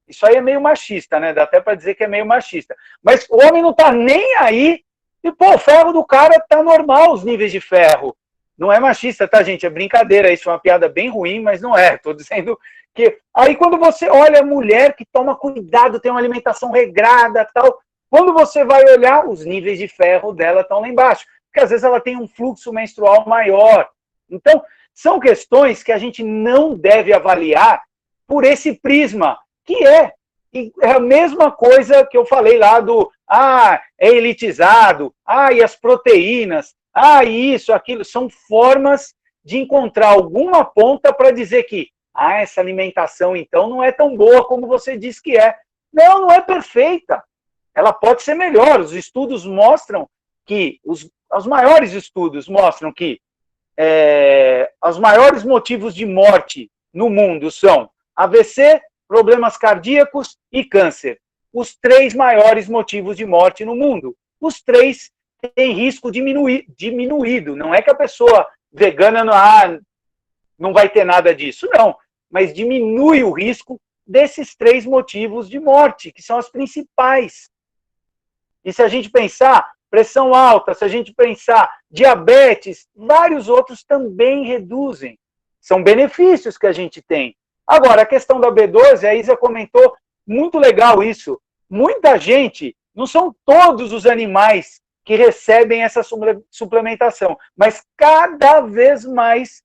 S4: Isso aí é meio machista, né? Dá até para dizer que é meio machista. Mas o homem não está nem aí, e o ferro do cara está normal, os níveis de ferro. Não é machista, tá, gente? É brincadeira, isso é uma piada bem ruim, mas não é. Estou dizendo que... Aí quando você olha a mulher que toma cuidado, tem uma alimentação regrada e tal, quando você vai olhar, os níveis de ferro dela estão lá embaixo. Porque às vezes ela tem um fluxo menstrual maior. Então, são questões que a gente não deve avaliar por esse prisma, que é a mesma coisa que eu falei lá do, é elitizado, e as proteínas, isso, aquilo. São formas de encontrar alguma ponta para dizer que, essa alimentação, então, não é tão boa como você diz que é. Não, não é perfeita. Ela pode ser melhor. Os estudos mostram que, os maiores estudos mostram que os maiores motivos de morte no mundo são AVC, problemas cardíacos e câncer. Os 3 maiores motivos de morte no mundo. Os 3 têm risco diminuído. Não é que a pessoa vegana não vai ter nada disso. Não. mas diminui o risco desses 3 motivos de morte, que são as principais. E se a gente pensar pressão alta, se a gente pensar diabetes, vários outros também reduzem. São benefícios que a gente tem. Agora, a questão da B12, a Isa comentou, muito legal isso. Muita gente, não são todos os animais que recebem essa suplementação, mas cada vez mais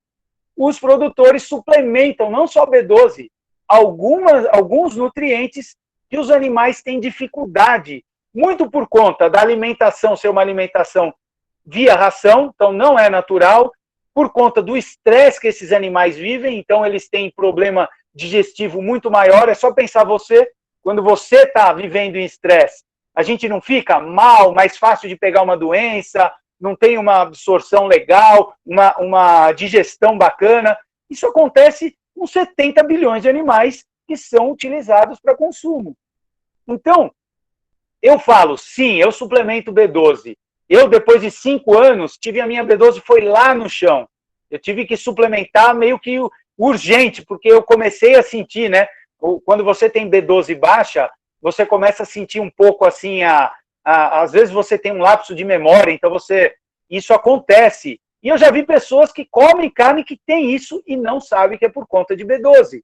S4: os produtores suplementam, não só B12, alguns nutrientes que os animais têm dificuldade, muito por conta da alimentação ser uma alimentação via ração, então não é natural, por conta do estresse que esses animais vivem, então eles têm problema digestivo muito maior. É só pensar você, quando você está vivendo em estresse, a gente não fica mal, mais fácil de pegar uma doença, não tem uma absorção legal, uma digestão bacana. Isso acontece com 70 bilhões de animais que são utilizados para consumo. Então, eu falo, sim, eu suplemento B12. Eu, depois de 5 anos, tive a minha B12, foi lá no chão. Eu tive que suplementar meio que urgente, porque eu comecei a sentir, né? Quando você tem B12 baixa, você começa a sentir um pouco assim, às vezes você tem um lapso de memória, então isso acontece. E eu já vi pessoas que comem carne que tem isso e não sabem que é por conta de B12.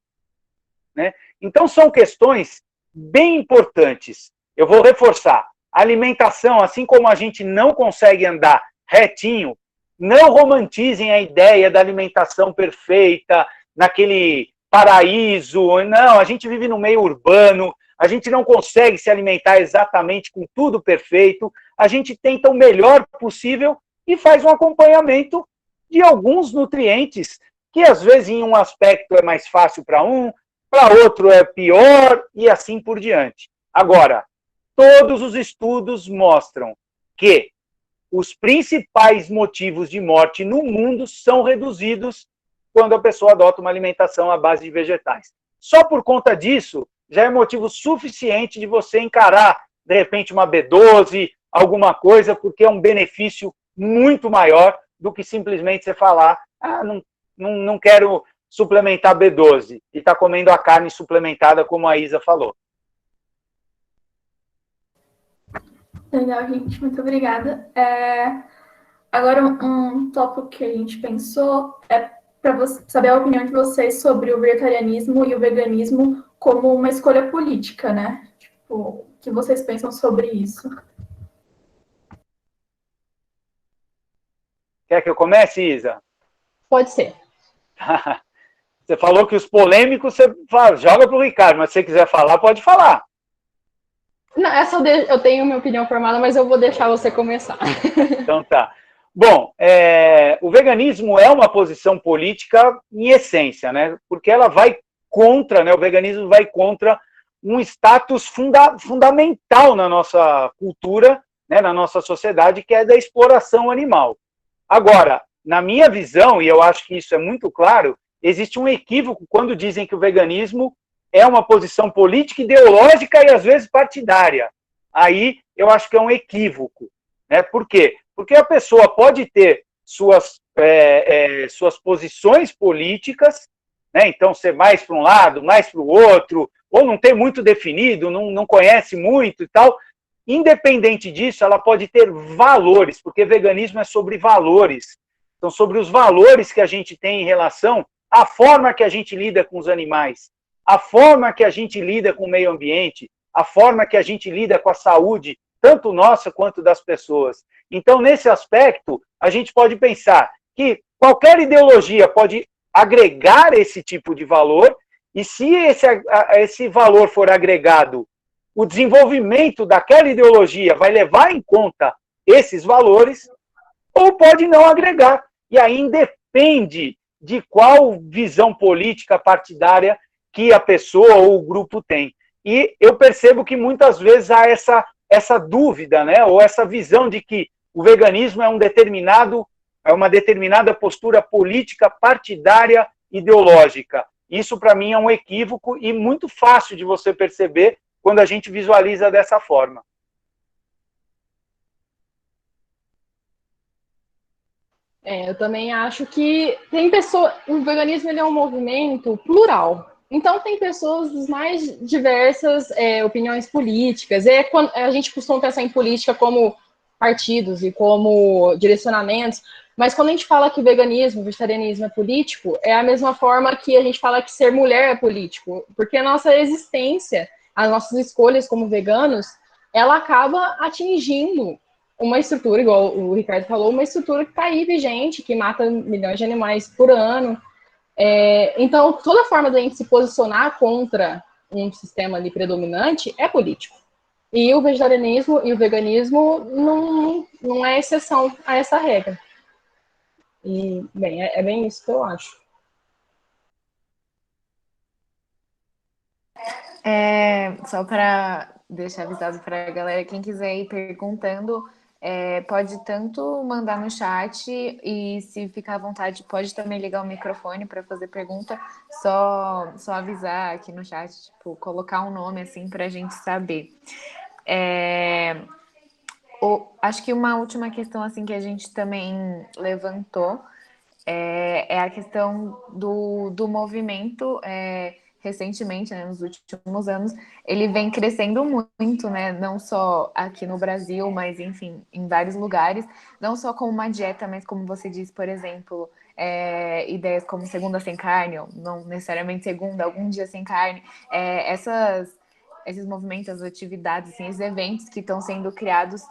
S4: Né? Então são questões bem importantes. Eu vou reforçar. A alimentação, assim como a gente não consegue andar retinho, não romantizem a ideia da alimentação perfeita, naquele paraíso. Não, a gente vive no meio urbano, a gente não consegue se alimentar exatamente com tudo perfeito, a gente tenta o melhor possível e faz um acompanhamento de alguns nutrientes, que às vezes em um aspecto é mais fácil para outro é pior, e assim por diante. Agora, todos os estudos mostram que os principais motivos de morte no mundo são reduzidos quando a pessoa adota uma alimentação à base de vegetais. Só por conta disso, já é motivo suficiente de você encarar, de repente, uma B12, alguma coisa, porque é um benefício muito maior do que simplesmente você falar, não quero suplementar B12, e está comendo a carne suplementada, como a Isa falou.
S5: Legal, gente, muito obrigada. Agora, um tópico que a gente pensou é para saber a opinião de vocês sobre o vegetarianismo e o veganismo como uma escolha política, né? Tipo, o que vocês pensam sobre isso?
S4: Quer que eu comece, Isa?
S3: Pode ser.
S4: Você falou que os polêmicos você joga para o Ricardo, mas se você quiser falar, pode falar.
S3: Não, eu tenho minha opinião formada, mas eu vou deixar você começar.
S4: Então tá. Bom, o veganismo é uma posição política em essência, né? Porque ela vai contra, né? O veganismo vai contra um status fundamental na nossa cultura, né? Na nossa sociedade, que é da exploração animal. Agora, na minha visão, e eu acho que isso é muito claro, existe um equívoco quando dizem que o veganismo é uma posição política, ideológica e, às vezes, partidária. Aí, eu acho que é um equívoco. Né? Por quê? Porque a pessoa pode ter suas posições políticas, né? Então, ser mais para um lado, mais para o outro, ou não ter muito definido, não conhece muito e tal. Independente disso, ela pode ter valores, porque veganismo é sobre valores. Então, sobre os valores que a gente tem em relação à forma que a gente lida com os animais, a forma que a gente lida com o meio ambiente, a forma que a gente lida com a saúde, tanto nossa quanto das pessoas. Então, nesse aspecto, a gente pode pensar que qualquer ideologia pode agregar esse tipo de valor, e se esse valor for agregado, o desenvolvimento daquela ideologia vai levar em conta esses valores, ou pode não agregar. E aí independe de qual visão política partidária que a pessoa ou o grupo tem. E eu percebo que muitas vezes há essa dúvida, né? Ou essa visão de que o veganismo é uma determinada postura política, partidária, ideológica. Isso, para mim, é um equívoco e muito fácil de você perceber quando a gente visualiza dessa forma.
S3: Eu também acho que tem pessoas. O veganismo ele é um movimento plural. Então, tem pessoas das mais diversas opiniões políticas. Quando a gente costuma pensar em política como partidos e como direcionamentos, mas quando a gente fala que veganismo, vegetarianismo é político, é a mesma forma que a gente fala que ser mulher é político, porque a nossa existência, as nossas escolhas como veganos, ela acaba atingindo uma estrutura, igual o Ricardo falou, uma estrutura que está aí vigente, que mata milhões de animais por ano. Então, toda forma da gente se posicionar contra um sistema ali predominante é político. E o vegetarianismo e o veganismo não é exceção a essa regra. E, bem, é bem isso que eu acho.
S2: Só para deixar avisado para a galera, quem quiser ir perguntando, pode tanto mandar no chat e, se ficar à vontade, pode também ligar o microfone para fazer pergunta, só avisar aqui no chat, tipo, colocar um nome assim para a gente saber. Acho que uma última questão assim que a gente também levantou é a questão do movimento. Recentemente, né, nos últimos anos, ele vem crescendo muito, né, não só aqui no Brasil, mas, enfim, em vários lugares, não só como uma dieta, mas como você disse, por exemplo, ideias como segunda sem carne, ou não necessariamente segunda, algum dia sem carne, esses movimentos, as atividades, assim, esses eventos que estão sendo criados,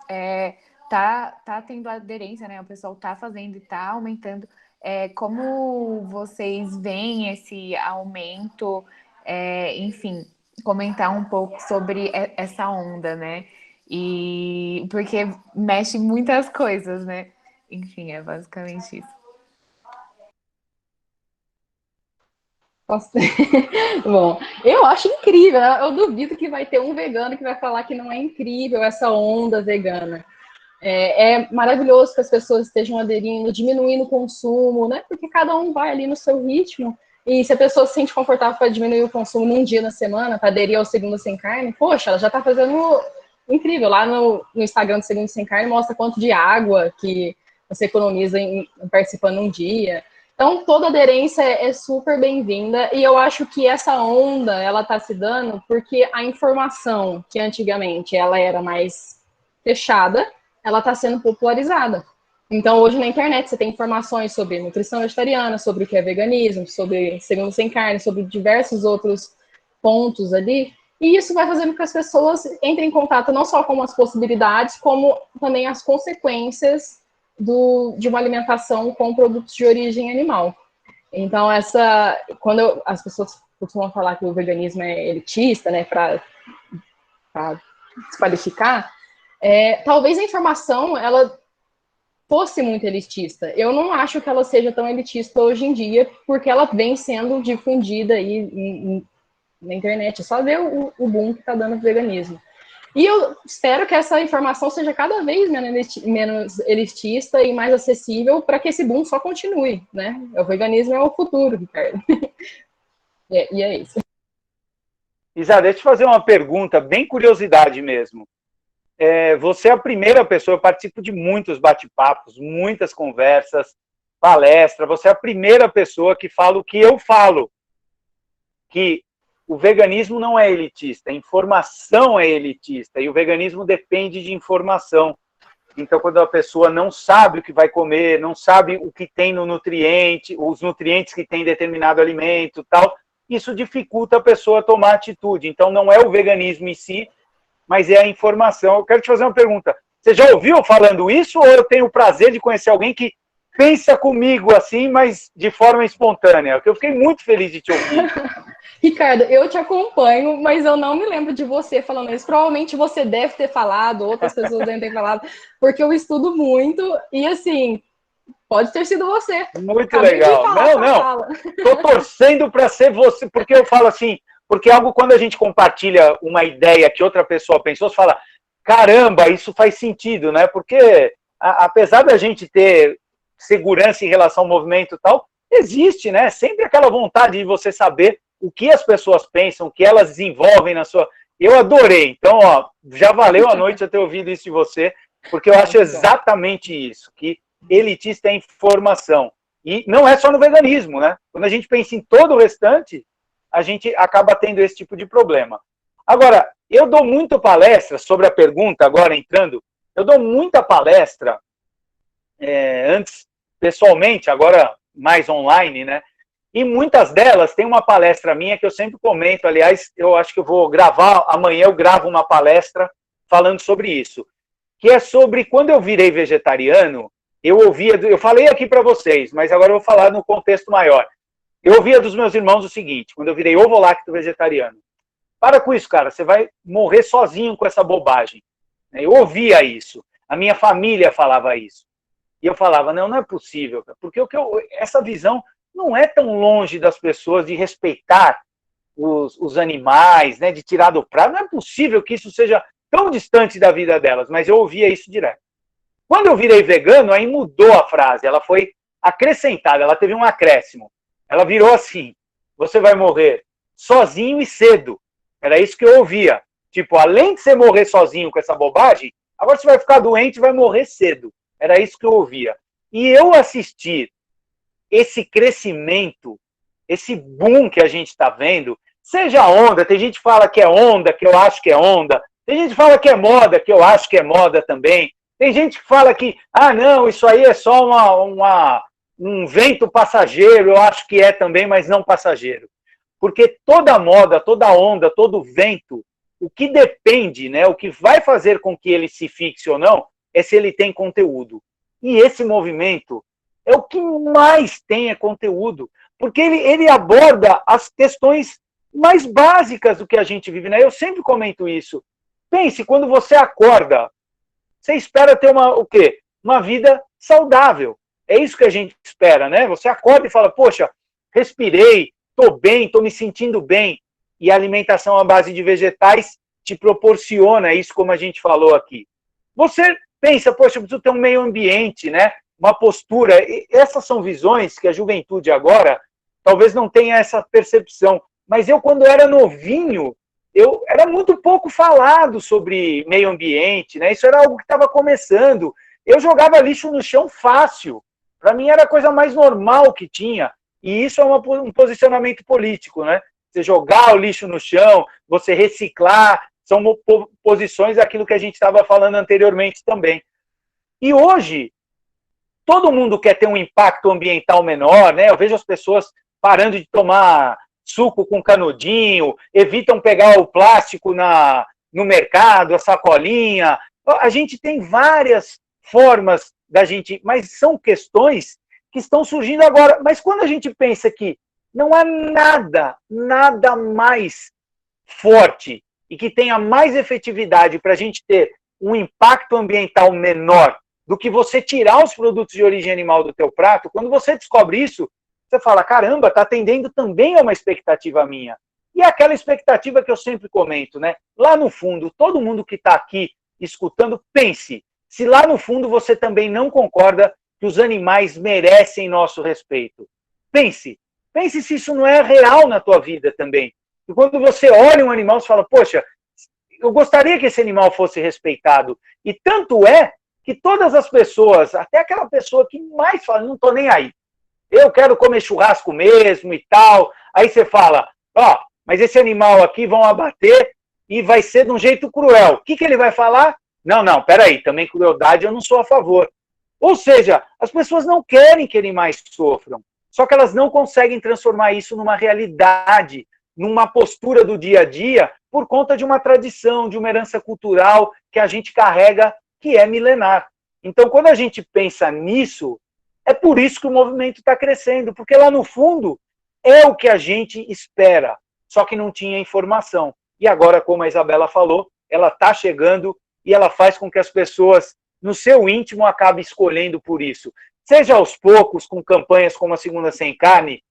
S2: tá tendo aderência, né, o pessoal tá fazendo e tá aumentando. Como vocês veem esse aumento, enfim, comentar um pouco sobre essa onda, né? E porque mexe em muitas coisas, né? Enfim, é basicamente isso.
S3: Bom, eu acho incrível. Eu duvido que vai ter um vegano que vai falar que não é incrível essa onda vegana. É maravilhoso que as pessoas estejam aderindo, diminuindo o consumo, né? Porque cada um vai ali no seu ritmo. E se a pessoa se sente confortável para diminuir o consumo num dia na semana, para aderir ao Segundo Sem Carne, poxa, ela já está fazendo incrível. Lá no Instagram do Segundo Sem Carne mostra quanto de água que você economiza participando um dia. Então, toda aderência é super bem-vinda. E eu acho que essa onda, ela está se dando porque a informação, que antigamente ela era mais fechada, ela está sendo popularizada. Então, hoje na internet você tem informações sobre nutrição vegetariana, sobre o que é veganismo, sobre segundo sem carne, sobre diversos outros pontos ali. E isso vai fazendo com que as pessoas entrem em contato não só com as possibilidades, como também as consequências de uma alimentação com produtos de origem animal. Então, quando as pessoas costumam falar que o veganismo é elitista, né, para desqualificar, talvez a informação ela fosse muito elitista. Eu não acho que ela seja tão elitista hoje em dia, porque ela vem sendo difundida aí na internet. É só ver o boom que está dando o veganismo. E eu espero que essa informação seja cada vez menos elitista e mais acessível para que esse boom só continue, né? O veganismo é o futuro, Ricardo. E é isso.
S4: Isa, deixa eu te fazer uma pergunta, bem curiosidade mesmo. Você é a primeira pessoa, eu participo de muitos bate-papos, muitas conversas, palestra, você é a primeira pessoa que fala o que eu falo, que o veganismo não é elitista, a informação é elitista, e o veganismo depende de informação. Então, quando a pessoa não sabe o que vai comer, não sabe o que tem no nutriente, os nutrientes que tem em determinado alimento, tal, isso dificulta a pessoa tomar atitude. Então, não é o veganismo em si, mas é a informação. Eu quero te fazer uma pergunta. Você já ouviu falando isso, ou eu tenho o prazer de conhecer alguém que pensa comigo assim, mas de forma espontânea? Porque eu fiquei muito feliz de te ouvir.
S3: Ricardo, eu te acompanho, mas eu não me lembro de você falando isso. Provavelmente você deve ter falado, outras pessoas devem ter falado, porque eu estudo muito e, assim, pode ter sido você.
S4: Muito legal. Não. Estou torcendo para ser você, porque eu falo assim, porque algo quando a gente compartilha uma ideia que outra pessoa pensou, você fala, caramba, isso faz sentido, né? Porque apesar da gente ter segurança em relação ao movimento e tal, existe, né? Sempre aquela vontade de você saber o que as pessoas pensam, o que elas desenvolvem na sua... Eu adorei. Então, ó, já valeu a noite eu ter ouvido isso de você, porque eu acho exatamente isso, que elitista é informação. E não é só no veganismo, né? Quando a gente pensa em todo o restante, a gente acaba tendo esse tipo de problema. Agora, eu dou muita palestra sobre a pergunta, agora entrando, eu dou muita palestra, antes pessoalmente, agora mais online, né? E muitas delas tem uma palestra minha que eu sempre comento, aliás, eu acho que eu vou gravar, amanhã eu gravo uma palestra falando sobre isso, que é sobre quando eu virei vegetariano, eu falei aqui para vocês, mas agora eu vou falar no contexto maior. Eu ouvia dos meus irmãos o seguinte, quando eu virei ovo-lacto vegetariano: para com isso, cara, você vai morrer sozinho com essa bobagem. Eu ouvia isso, a minha família falava isso. E eu falava, não é possível, porque essa visão não é tão longe das pessoas de respeitar os animais, né, de tirar do prato. Não é possível que isso seja tão distante da vida delas, mas eu ouvia isso direto. Quando eu virei vegano, aí mudou a frase, ela foi acrescentada, ela teve um acréscimo. Ela virou assim: você vai morrer sozinho e cedo. Era isso que eu ouvia. Tipo, além de você morrer sozinho com essa bobagem, agora você vai ficar doente e vai morrer cedo. Era isso que eu ouvia. E eu assistir esse crescimento, esse boom que a gente está vendo, seja onda, tem gente que fala que é onda, que eu acho que é onda, tem gente que fala que é moda, que eu acho que é moda também, tem gente que fala que, não, isso aí é só um vento passageiro, eu acho que é também, mas não passageiro. Porque toda moda, toda onda, todo vento, o que depende, né, o que vai fazer com que ele se fixe ou não, é se ele tem conteúdo. E esse movimento é o que mais tem conteúdo, porque ele aborda as questões mais básicas do que a gente vive, né? Eu sempre comento isso. Pense, quando você acorda, você espera ter o quê? Uma vida saudável. É isso que a gente espera, né? Você acorda e fala, poxa, respirei, estou bem, estou me sentindo bem. E a alimentação à base de vegetais te proporciona isso, como a gente falou aqui. Você pensa, poxa, eu preciso ter um meio ambiente, né? Uma postura. E essas são visões que a juventude agora talvez não tenha essa percepção. Mas eu, quando era novinho, era muito pouco falado sobre meio ambiente, né? Isso era algo que estava começando. Eu jogava lixo no chão fácil. Para mim era a coisa mais normal que tinha. E isso é um posicionamento político, né? Você jogar o lixo no chão, você reciclar, são posições daquilo que a gente estava falando anteriormente também. E hoje, todo mundo quer ter um impacto ambiental menor, né? Eu vejo as pessoas parando de tomar suco com canudinho, evitam pegar o plástico no mercado, a sacolinha. A gente tem várias formas da gente, mas são questões que estão surgindo agora. Mas quando a gente pensa que não há nada mais forte e que tenha mais efetividade para a gente ter um impacto ambiental menor do que você tirar os produtos de origem animal do teu prato, quando você descobre isso, você fala, caramba, está atendendo também a uma expectativa minha. E é aquela expectativa que eu sempre comento, né? Lá no fundo, todo mundo que está aqui escutando, pense, se lá no fundo você também não concorda que os animais merecem nosso respeito. Pense se isso não é real na tua vida também. E quando você olha um animal, você fala, poxa, eu gostaria que esse animal fosse respeitado. E tanto é que todas as pessoas, até aquela pessoa que mais fala, não estou nem aí, eu quero comer churrasco mesmo e tal, aí você fala, mas esse animal aqui vão abater e vai ser de um jeito cruel. O que ele vai falar? Não, peraí, também crueldade eu não sou a favor. Ou seja, as pessoas não querem que animais sofram, só que elas não conseguem transformar isso numa realidade, numa postura do dia a dia, por conta de uma tradição, de uma herança cultural que a gente carrega, que é milenar. Então, quando a gente pensa nisso, é por isso que o movimento está crescendo, porque lá no fundo é o que a gente espera, só que não tinha informação. E agora, como a Isabela falou, ela está chegando e ela faz com que as pessoas, no seu íntimo, acabem escolhendo por isso. Seja aos poucos, com campanhas como a Segunda Sem Carne,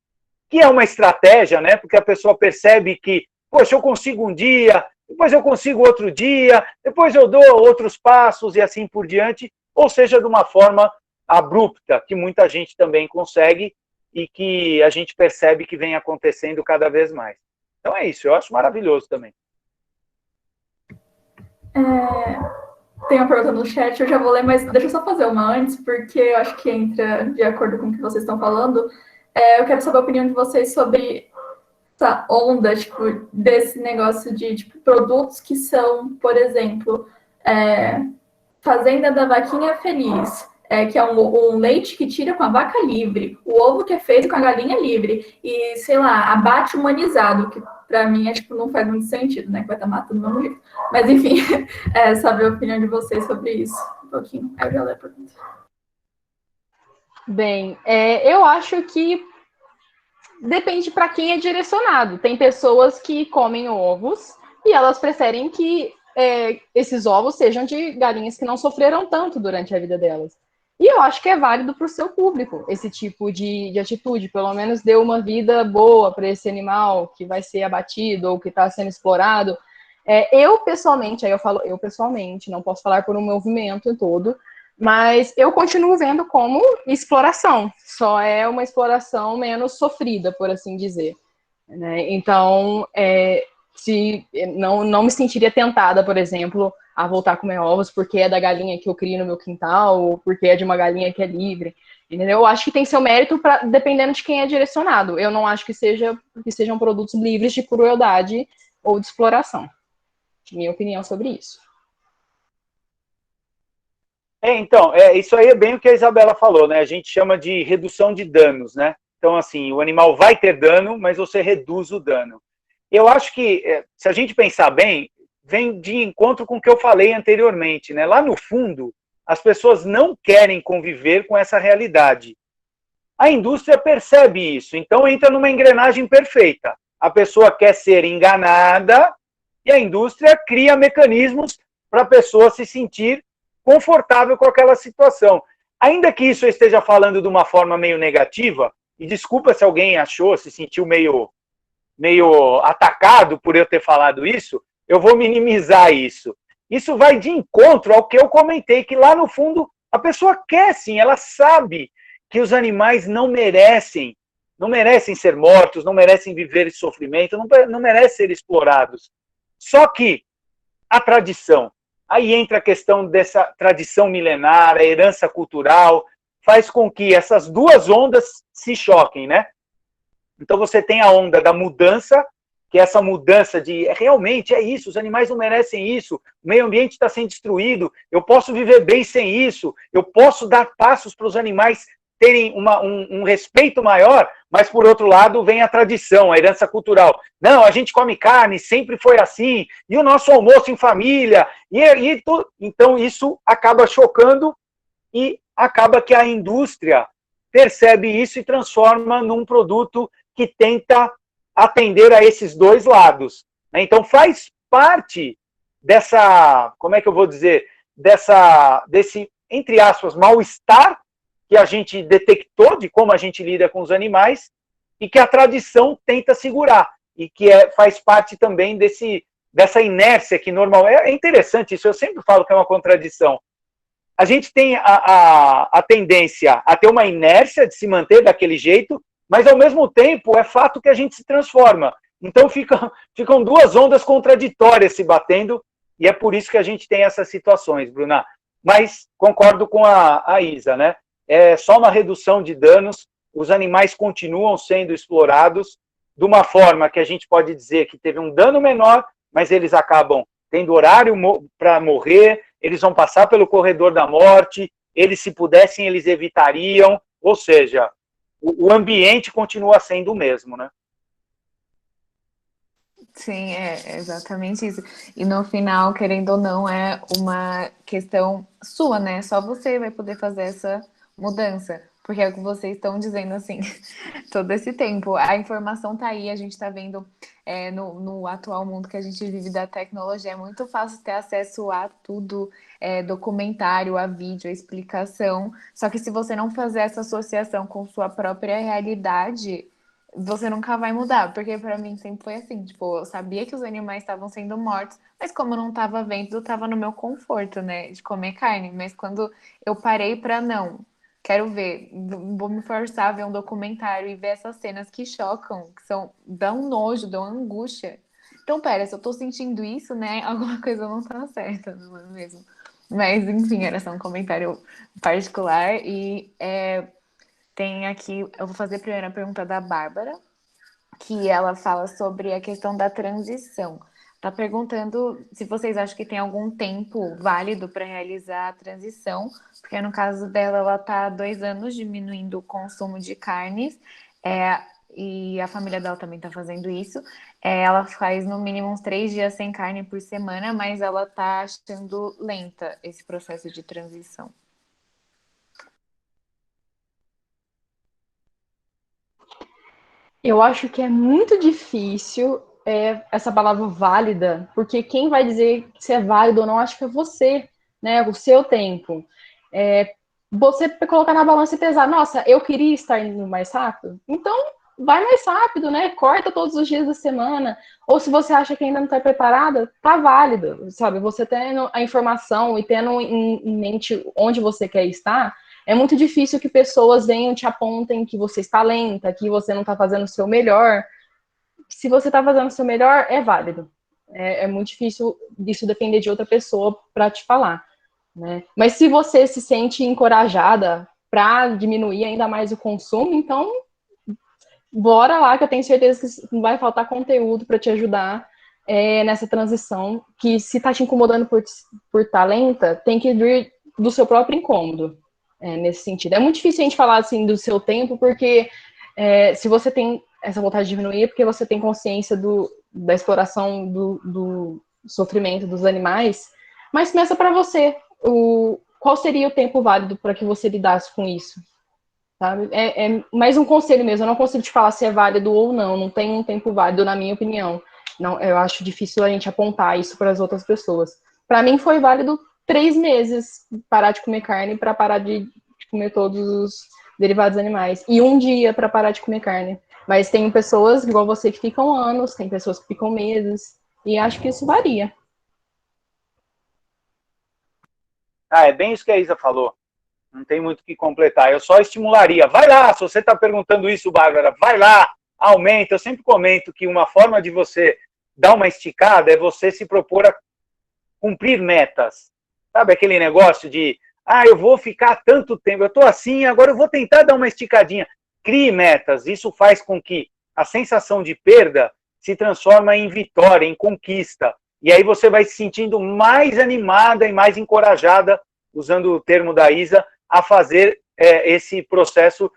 S4: que é uma estratégia, né? Porque a pessoa percebe que, poxa, eu consigo um dia, depois eu consigo outro dia, depois eu dou outros passos e assim por diante, ou seja, de uma forma abrupta, que muita gente também consegue e que a gente percebe que vem acontecendo cada vez mais. Então é isso, eu acho maravilhoso também.
S5: tem uma pergunta no chat, eu já vou ler, mas deixa eu só fazer uma antes, porque eu acho que entra de acordo com o que vocês estão falando. Eu quero saber a opinião de vocês sobre essa onda, tipo, desse negócio de tipo, produtos que são, por exemplo, Fazenda da Vaquinha Feliz, que é um leite que tira com a vaca livre, o ovo que é feito com a galinha livre, e, sei lá, abate humanizado, que pra mim tipo, não faz muito sentido, né? Que vai estar matando do mesmo jeito. Mas, enfim, saber a opinião de vocês sobre isso um pouquinho. Aí eu já leio a pergunta.
S3: Bem, eu acho que depende para quem é direcionado. Tem pessoas que comem ovos e elas preferem que esses ovos sejam de galinhas que não sofreram tanto durante a vida delas. E eu acho que é válido para o seu público esse tipo de atitude. Pelo menos deu uma vida boa para esse animal que vai ser abatido ou que está sendo explorado. Eu, pessoalmente, aí eu falo eu pessoalmente, não posso falar por um movimento todo, mas eu continuo vendo como exploração. Só é uma exploração menos sofrida, por assim dizer. Né? Então, se não me sentiria tentada, por exemplo, a voltar a comer ovos porque é da galinha que eu crio no meu quintal ou porque é de uma galinha que é livre. Entendeu? Eu acho que tem seu mérito dependendo de quem é direcionado. Eu não acho que sejam produtos livres de crueldade ou de exploração. Minha opinião sobre isso.
S4: Então, isso aí é bem o que a Isabela falou, né? A gente chama de redução de danos, né? Então, assim, o animal vai ter dano, mas você reduz o dano. Eu acho que, se a gente pensar bem, vem de encontro com o que eu falei anteriormente, né? Lá no fundo, as pessoas não querem conviver com essa realidade. A indústria percebe isso, então entra numa engrenagem perfeita. A pessoa quer ser enganada e a indústria cria mecanismos para a pessoa se sentir confortável com aquela situação. Ainda que isso eu esteja falando de uma forma meio negativa, e desculpa se alguém achou, se sentiu meio atacado por eu ter falado isso, eu vou minimizar isso. Isso vai de encontro ao que eu comentei, que lá no fundo a pessoa quer sim, ela sabe que os animais não merecem ser mortos, não merecem viver esse sofrimento, não merecem ser explorados. Só que a tradição, aí entra a questão dessa tradição milenar, a herança cultural, faz com que essas duas ondas se choquem, né? Então você tem a onda da mudança, que é essa mudança de realmente é isso, os animais não merecem isso, o meio ambiente está sendo destruído, eu posso viver bem sem isso, eu posso dar passos para os animais terem um respeito maior, mas por outro lado vem a tradição, a herança cultural. Não, a gente come carne, sempre foi assim, e o nosso almoço em família, então isso acaba chocando e acaba que a indústria percebe isso e transforma num produto que tenta atender a esses dois lados. Então faz parte dessa, como é que eu vou dizer, desse, entre aspas, mal-estar que a gente detectou de como a gente lida com os animais e que a tradição tenta segurar e que faz parte também dessa inércia que normal é interessante isso, eu sempre falo que é uma contradição. A gente tem a tendência a ter uma inércia de se manter daquele jeito, mas ao mesmo tempo é fato que a gente se transforma. Então ficam duas ondas contraditórias se batendo, e é por isso que a gente tem essas situações, Bruna. Mas concordo com a Isa, né? É só uma redução de danos, os animais continuam sendo explorados de uma forma que a gente pode dizer que teve um dano menor, mas eles acabam tendo horário para morrer, eles vão passar pelo corredor da morte, eles, se pudessem, eles evitariam, ou seja, o ambiente continua sendo o mesmo, né?
S2: Sim, é exatamente isso. E no final, querendo ou não, é uma questão sua, né? Só você vai poder fazer essa mudança. Porque é o que vocês estão dizendo, assim, todo esse tempo. A informação tá aí, a gente tá vendo no atual mundo que a gente vive da tecnologia, é muito fácil ter acesso a tudo, documentário, a vídeo, a explicação. Só que se você não fazer essa associação com sua própria realidade, você nunca vai mudar, porque para mim sempre foi assim, tipo, eu sabia que os animais estavam sendo mortos, mas como eu não estava vendo, eu estava no meu conforto, né, de comer carne, mas quando eu parei para não, quero ver, vou me forçar a ver um documentário e ver essas cenas que chocam, que dão nojo, dão angústia. Então, pera, se eu tô sentindo isso, né, alguma coisa não tá certa, não é mesmo? Mas, enfim, era só um comentário particular. E tem aqui, eu vou fazer a primeira pergunta da Bárbara, que ela fala sobre a questão da transição. Está perguntando se vocês acham que tem algum tempo válido para realizar a transição, porque no caso dela, ela está há 2 anos diminuindo o consumo de carnes, e a família dela também está fazendo isso. Ela faz no mínimo uns 3 dias sem carne por semana, mas ela está achando lenta esse processo de transição.
S3: Eu acho que é muito difícil essa palavra válida, porque quem vai dizer se é válido ou não, acho que é você, né? O seu tempo. Você colocar na balança e pesar, nossa, eu queria estar indo mais rápido, então vai mais rápido, né? Corta todos os dias da semana. Ou se você acha que ainda não está preparada, tá válido, sabe? Você tendo a informação e tendo em mente onde você quer estar, é muito difícil que pessoas venham te apontem que você está lenta, que você não está fazendo o seu melhor. Se você está fazendo o seu melhor, é válido. É muito difícil disso depender de outra pessoa para te falar, né? Mas se você se sente encorajada para diminuir ainda mais o consumo, então bora lá, que eu tenho certeza que não vai faltar conteúdo para te ajudar nessa transição, que se está te incomodando por estar lenta, tem que vir do seu próprio incômodo, nesse sentido. É muito difícil a gente falar assim do seu tempo, porque se você tem essa vontade de diminuir, é porque você tem consciência da exploração do sofrimento dos animais, mas começa para você. Qual seria o tempo válido para que você lidasse com isso? Sabe? É mais um conselho mesmo, eu não consigo te falar se é válido ou não, não tem um tempo válido, na minha opinião. Não, eu acho difícil a gente apontar isso para as outras pessoas. Para mim foi válido 3 meses parar de comer carne para parar de comer todos os derivados animais. E 1 dia para parar de comer carne. Mas tem pessoas, igual você, que ficam anos, tem pessoas que ficam meses, e acho que isso varia.
S4: É bem isso que a Isa falou. Não tem muito o que completar. Eu só estimularia. Vai lá, se você está perguntando isso, Bárbara, vai lá, aumenta. Eu sempre comento que uma forma de você dar uma esticada é você se propor a cumprir metas. Sabe aquele negócio de, eu vou ficar tanto tempo, eu estou assim, agora eu vou tentar dar uma esticadinha. Crie metas. Isso faz com que a sensação de perda se transforme em vitória, em conquista. E aí você vai se sentindo mais animada e mais encorajada, usando o termo da Isa, a fazer esse processo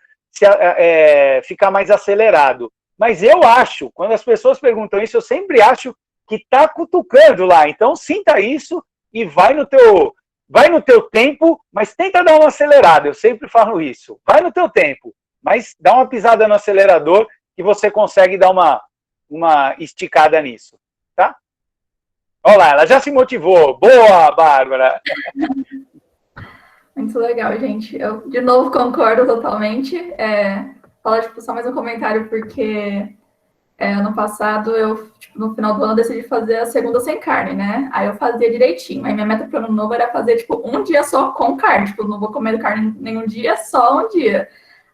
S4: ficar mais acelerado. Mas eu acho, quando as pessoas perguntam isso, eu sempre acho que está cutucando lá. Então, sinta isso e vai no teu tempo, mas tenta dar uma acelerada. Eu sempre falo isso. Vai no teu tempo, mas dá uma pisada no acelerador que você consegue dar uma esticada nisso. Tá? Olha lá, ela já se motivou. Boa, Bárbara!
S5: Muito legal, gente. Eu, de novo, concordo totalmente. Falar, tipo, só mais um comentário, porque ano passado, eu, tipo, no final do ano, decidi fazer a segunda sem carne, né? Aí eu fazia direitinho. Aí minha meta para o ano novo era fazer, tipo, 1 dia só com carne. Tipo, não vou comer carne nenhum dia, só 1 dia.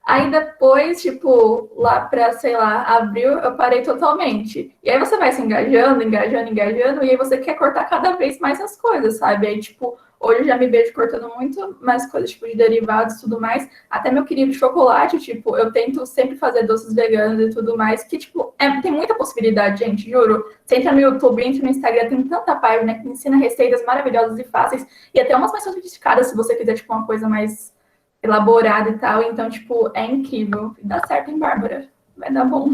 S5: Aí depois, tipo, lá para, sei lá, abril, eu parei totalmente. E aí você vai se engajando, e aí você quer cortar cada vez mais as coisas, sabe? Aí, tipo, hoje eu já me vejo cortando muito mais coisas, tipo, de derivados e tudo mais. Até meu querido chocolate, tipo, eu tento sempre fazer doces veganos e tudo mais, que, tipo, tem muita possibilidade, gente, juro. Você entra no YouTube, entra no Instagram, tem tanta página que ensina receitas maravilhosas e fáceis, e até umas mais sofisticadas, se você quiser, tipo, uma coisa mais elaborada e tal. Então, tipo, é incrível. Dá certo, hein, Bárbara? Vai dar bom.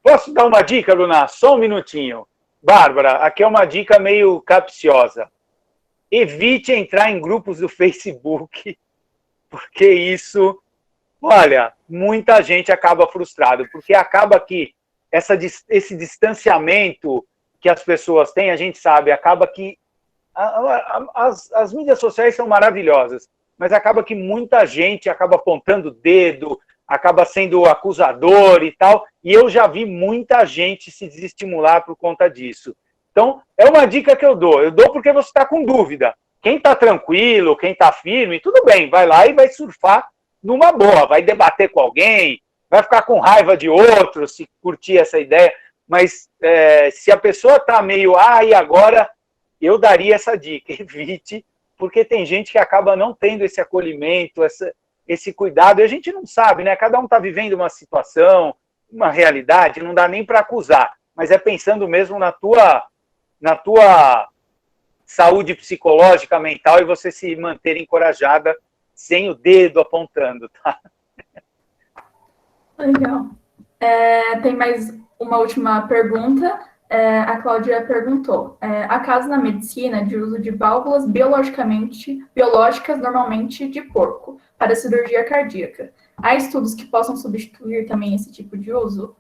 S4: Posso dar uma dica, Luna? Só um minutinho. Bárbara, aqui é uma dica meio capciosa. Evite entrar em grupos do Facebook, porque isso, olha, muita gente acaba frustrado, porque acaba que esse distanciamento que as pessoas têm, a gente sabe, acaba que as mídias sociais são maravilhosas, mas acaba que muita gente acaba apontando o dedo, acaba sendo acusador e tal, e eu já vi muita gente se desestimular por conta disso. Então, é uma dica que eu dou porque você está com dúvida. Quem está tranquilo, quem está firme, tudo bem, vai lá e vai surfar numa boa, vai debater com alguém, vai ficar com raiva de outro, se curtir essa ideia, mas se a pessoa está meio, e agora eu daria essa dica, evite, porque tem gente que acaba não tendo esse acolhimento, esse cuidado, e a gente não sabe, né? Cada um está vivendo uma situação, uma realidade, não dá nem para acusar, mas é pensando mesmo na tua saúde psicológica, mental, e você se manter encorajada sem o dedo apontando, tá?
S5: Legal. Tem mais uma última pergunta. A Cláudia perguntou: há casos na medicina de uso de válvulas biológicas, normalmente de porco, para cirurgia cardíaca. Há estudos que possam substituir também esse tipo de uso?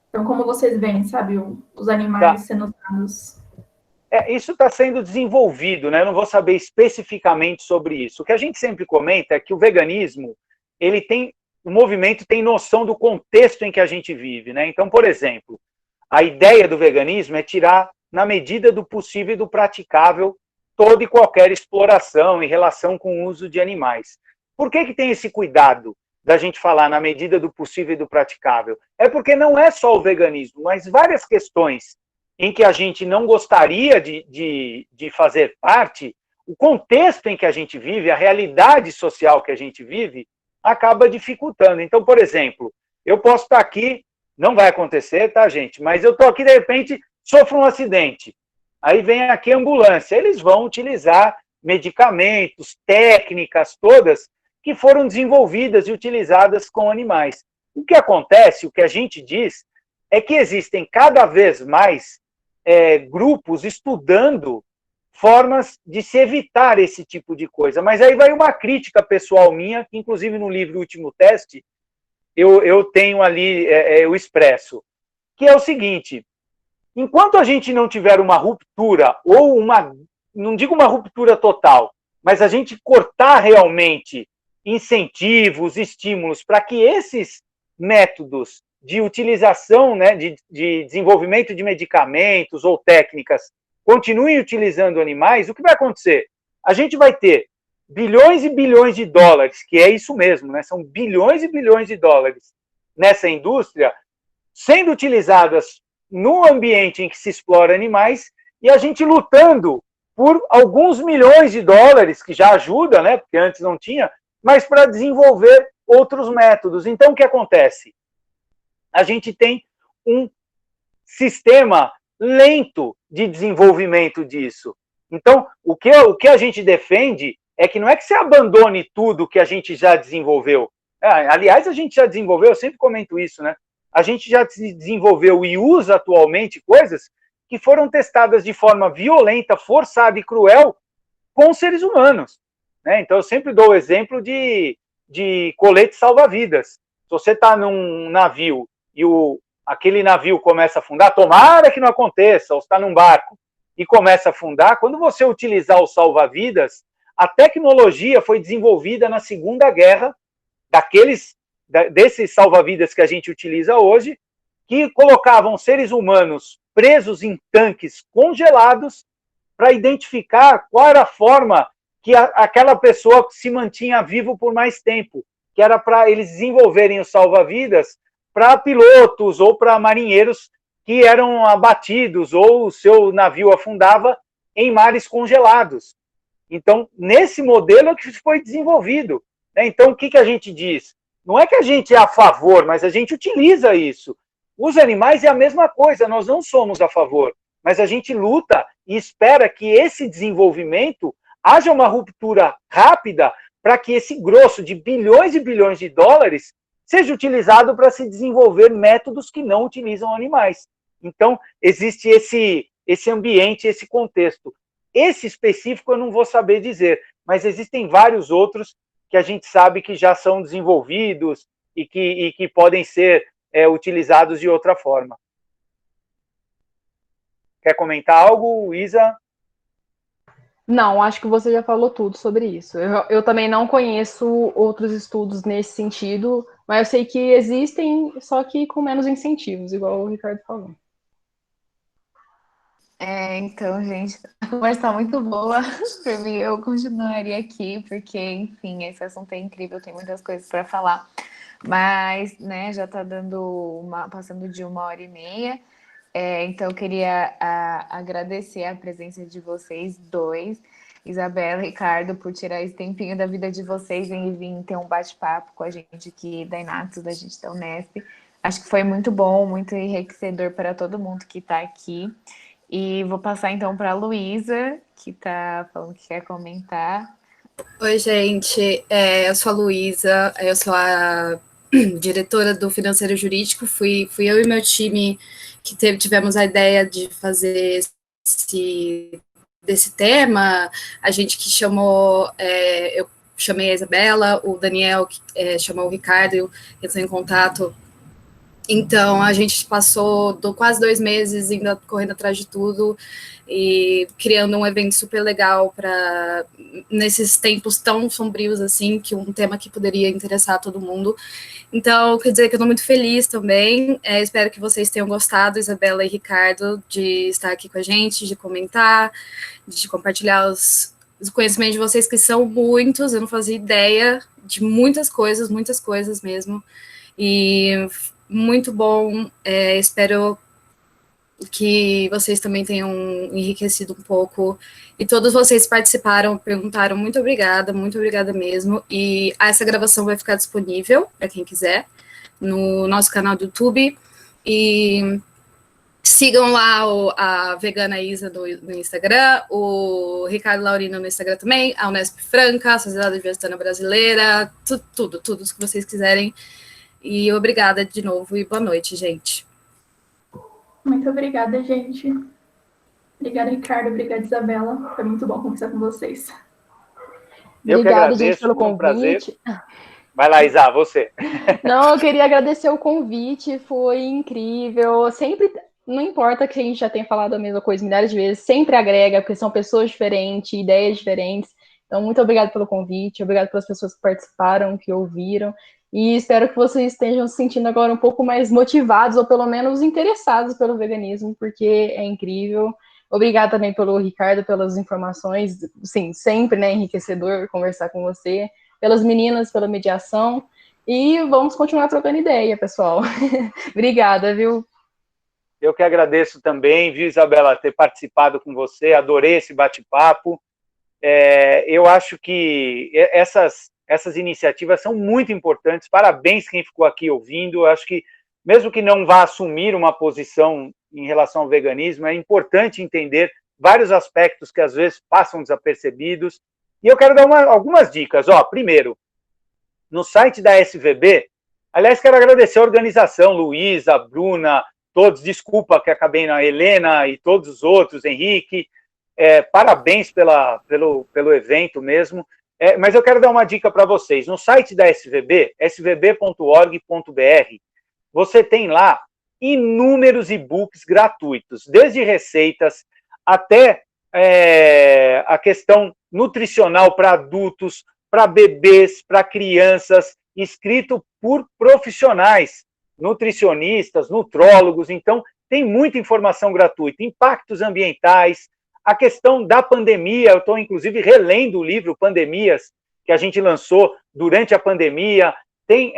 S5: Então, como vocês veem, sabe, os animais sendo usados?
S4: Isso está sendo desenvolvido, né? Eu não vou saber especificamente sobre isso. O que a gente sempre comenta é que o veganismo, o movimento tem noção do contexto em que a gente vive, né? Então, por exemplo, a ideia do veganismo é tirar, na medida do possível e do praticável, toda e qualquer exploração em relação com o uso de animais. Por que tem esse cuidado da gente falar na medida do possível e do praticável? É porque não é só o veganismo, mas várias questões em que a gente não gostaria de fazer parte, o contexto em que a gente vive, a realidade social que a gente vive, acaba dificultando. Então, por exemplo, eu posso estar aqui, não vai acontecer, tá, gente? Mas eu estou aqui, de repente, sofro um acidente. Aí vem aqui a ambulância. Eles vão utilizar medicamentos, técnicas todas que foram desenvolvidas e utilizadas com animais. O que acontece, o que a gente diz, é que existem cada vez mais grupos estudando formas de se evitar esse tipo de coisa. Mas aí vai uma crítica pessoal minha, que inclusive no livro Último Teste, eu tenho ali, eu expresso, que é o seguinte: enquanto a gente não tiver uma ruptura, ou não digo uma ruptura total, mas a gente cortar realmente incentivos, estímulos, para que esses métodos de utilização, né, de desenvolvimento de medicamentos ou técnicas continuem utilizando animais, o que vai acontecer? A gente vai ter bilhões e bilhões de dólares, que é isso mesmo, né? São bilhões e bilhões de dólares nessa indústria, sendo utilizadas no ambiente em que se explora animais, e a gente lutando por alguns milhões de dólares, que já ajuda, né? Porque antes não tinha, mas para desenvolver outros métodos. Então, o que acontece? A gente tem um sistema lento de desenvolvimento disso. Então, o que a gente defende é que não é que você abandone tudo que a gente já desenvolveu. Aliás, a gente já desenvolveu, eu sempre comento isso, né? A gente já desenvolveu e usa atualmente coisas que foram testadas de forma violenta, forçada e cruel com seres humanos, né? Então, eu sempre dou o exemplo de colete salva-vidas. Se você está num navio e aquele navio começa a afundar, tomara que não aconteça, ou está num barco e começa a afundar, quando você utilizar o salva-vidas, a tecnologia foi desenvolvida na Segunda Guerra, desses salva-vidas que a gente utiliza hoje, que colocavam seres humanos presos em tanques congelados para identificar qual era a forma que aquela pessoa se mantinha vivo por mais tempo, que era para eles desenvolverem os salva-vidas para pilotos ou para marinheiros que eram abatidos ou o seu navio afundava em mares congelados. Então, nesse modelo é que foi desenvolvido. Então, o que a gente diz? Não é que a gente é a favor, mas a gente utiliza isso. Os animais é a mesma coisa, nós não somos a favor, mas a gente luta e espera que esse desenvolvimento haja uma ruptura rápida para que esse grosso de bilhões e bilhões de dólares seja utilizado para se desenvolver métodos que não utilizam animais. Então, existe esse ambiente, esse contexto. Esse específico eu não vou saber dizer, mas existem vários outros que a gente sabe que já são desenvolvidos e que podem ser utilizados de outra forma. Quer comentar algo, Isa?
S3: Não, acho que você já falou tudo sobre isso. Eu também não conheço outros estudos nesse sentido, mas eu sei que existem, só que com menos incentivos, igual o Ricardo falou.
S2: Então, gente, a conversa está muito boa. Por mim, eu continuaria aqui, porque, enfim, esse assunto é incrível, tem muitas coisas para falar. Mas, né, já está passando de 1h30. Então, eu queria agradecer a presença de vocês dois, Isabela e Ricardo, por tirar esse tempinho da vida de vocês e vir ter um bate-papo com a gente aqui da Inatos, da gente da Unesp. Acho que foi muito bom, muito enriquecedor para todo mundo que está aqui. E vou passar então para a Luísa, que está falando que quer comentar.
S6: Oi, gente. Eu sou a Luísa, eu sou a diretora do Financeiro Jurídico. Fui eu e meu time que tivemos a ideia de fazer desse tema. A gente que chamou, eu chamei a Isabela, o Daniel chamou o Ricardo, entrou em contato. Então, a gente passou quase 2 meses ainda correndo atrás de tudo e criando um evento super legal para nesses tempos tão sombrios assim, que um tema que poderia interessar todo mundo. Então, quer dizer que eu estou muito feliz também. Espero que vocês tenham gostado, Isabela e Ricardo, de estar aqui com a gente, de comentar, de compartilhar os conhecimentos de vocês, que são muitos. Eu não fazia ideia de muitas coisas mesmo. E muito bom, espero que vocês também tenham enriquecido um pouco, e todos vocês participaram, perguntaram, muito obrigada mesmo, e essa gravação vai ficar disponível, para quem quiser, no nosso canal do YouTube, e sigam lá a Vegana Isa no Instagram, o Ricardo Laurino no Instagram também, a Unesp Franca, a Sociedade Vegetariana Brasileira, tudo que vocês quiserem. E obrigada de novo e boa noite, gente.
S5: Muito obrigada, gente. Obrigada, Ricardo. Obrigada, Isabela. Foi muito bom conversar com vocês.
S3: Obrigada, gente, pelo convite.
S4: Vai lá, Isa, você.
S3: Não, eu queria agradecer o convite, foi incrível. Sempre, não importa que a gente já tenha falado a mesma coisa milhares de vezes, sempre agrega, porque são pessoas diferentes, ideias diferentes. Então, muito obrigada pelo convite, obrigado pelas pessoas que participaram, que ouviram. E espero que vocês estejam se sentindo agora um pouco mais motivados, ou pelo menos interessados pelo veganismo, porque é incrível. Obrigada também pelo Ricardo, pelas informações. Sim, sempre, né, enriquecedor conversar com você. Pelas meninas, pela mediação. E vamos continuar trocando ideia, pessoal. Obrigada, viu?
S4: Eu que agradeço também, viu, Isabela, ter participado com você. Adorei esse bate-papo. Eu acho que essas iniciativas são muito importantes. Parabéns quem ficou aqui ouvindo. Eu acho que, mesmo que não vá assumir uma posição em relação ao veganismo, é importante entender vários aspectos que, às vezes, passam desapercebidos. E eu quero dar algumas dicas. Primeiro, no site da SVB, aliás, quero agradecer a organização, Luísa, Bruna, todos, desculpa que acabei na Helena e todos os outros, Henrique, parabéns pelo evento mesmo. Mas eu quero dar uma dica para vocês. No site da SVB, svb.org.br, você tem lá inúmeros e-books gratuitos, desde receitas até a questão nutricional para adultos, para bebês, para crianças, escrito por profissionais, nutricionistas, nutrólogos. Então, tem muita informação gratuita, impactos ambientais, a questão da pandemia. Eu estou, inclusive, relendo o livro Pandemias, que a gente lançou durante a pandemia. Tem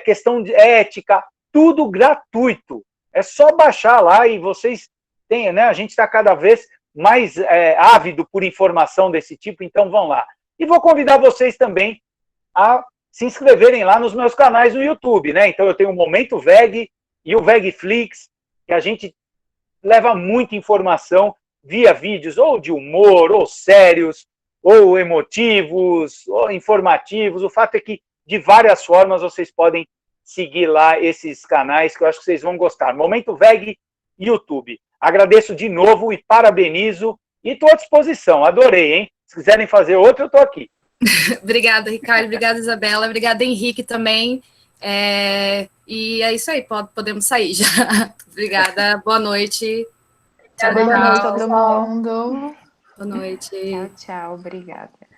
S4: questão de ética, tudo gratuito. É só baixar lá e vocês têm, né? A gente está cada vez mais ávido por informação desse tipo, então vão lá. E vou convidar vocês também a se inscreverem lá nos meus canais no YouTube, né? Então eu tenho o Momento Veg e o Vegflix, que a gente leva muita informação via vídeos ou de humor, ou sérios, ou emotivos, ou informativos. O fato é que, de várias formas, vocês podem seguir lá esses canais, que eu acho que vocês vão gostar. Momento Veg e YouTube. Agradeço de novo e parabenizo. E estou à disposição. Adorei, hein? Se quiserem fazer outro, eu estou aqui.
S6: Obrigada, Ricardo. Obrigada, Isabela. Obrigada, Henrique, também. E é isso aí, podemos sair já. Obrigada, boa noite.
S2: Boa noite, todo mundo.
S6: Boa noite.
S2: Tchau, obrigada.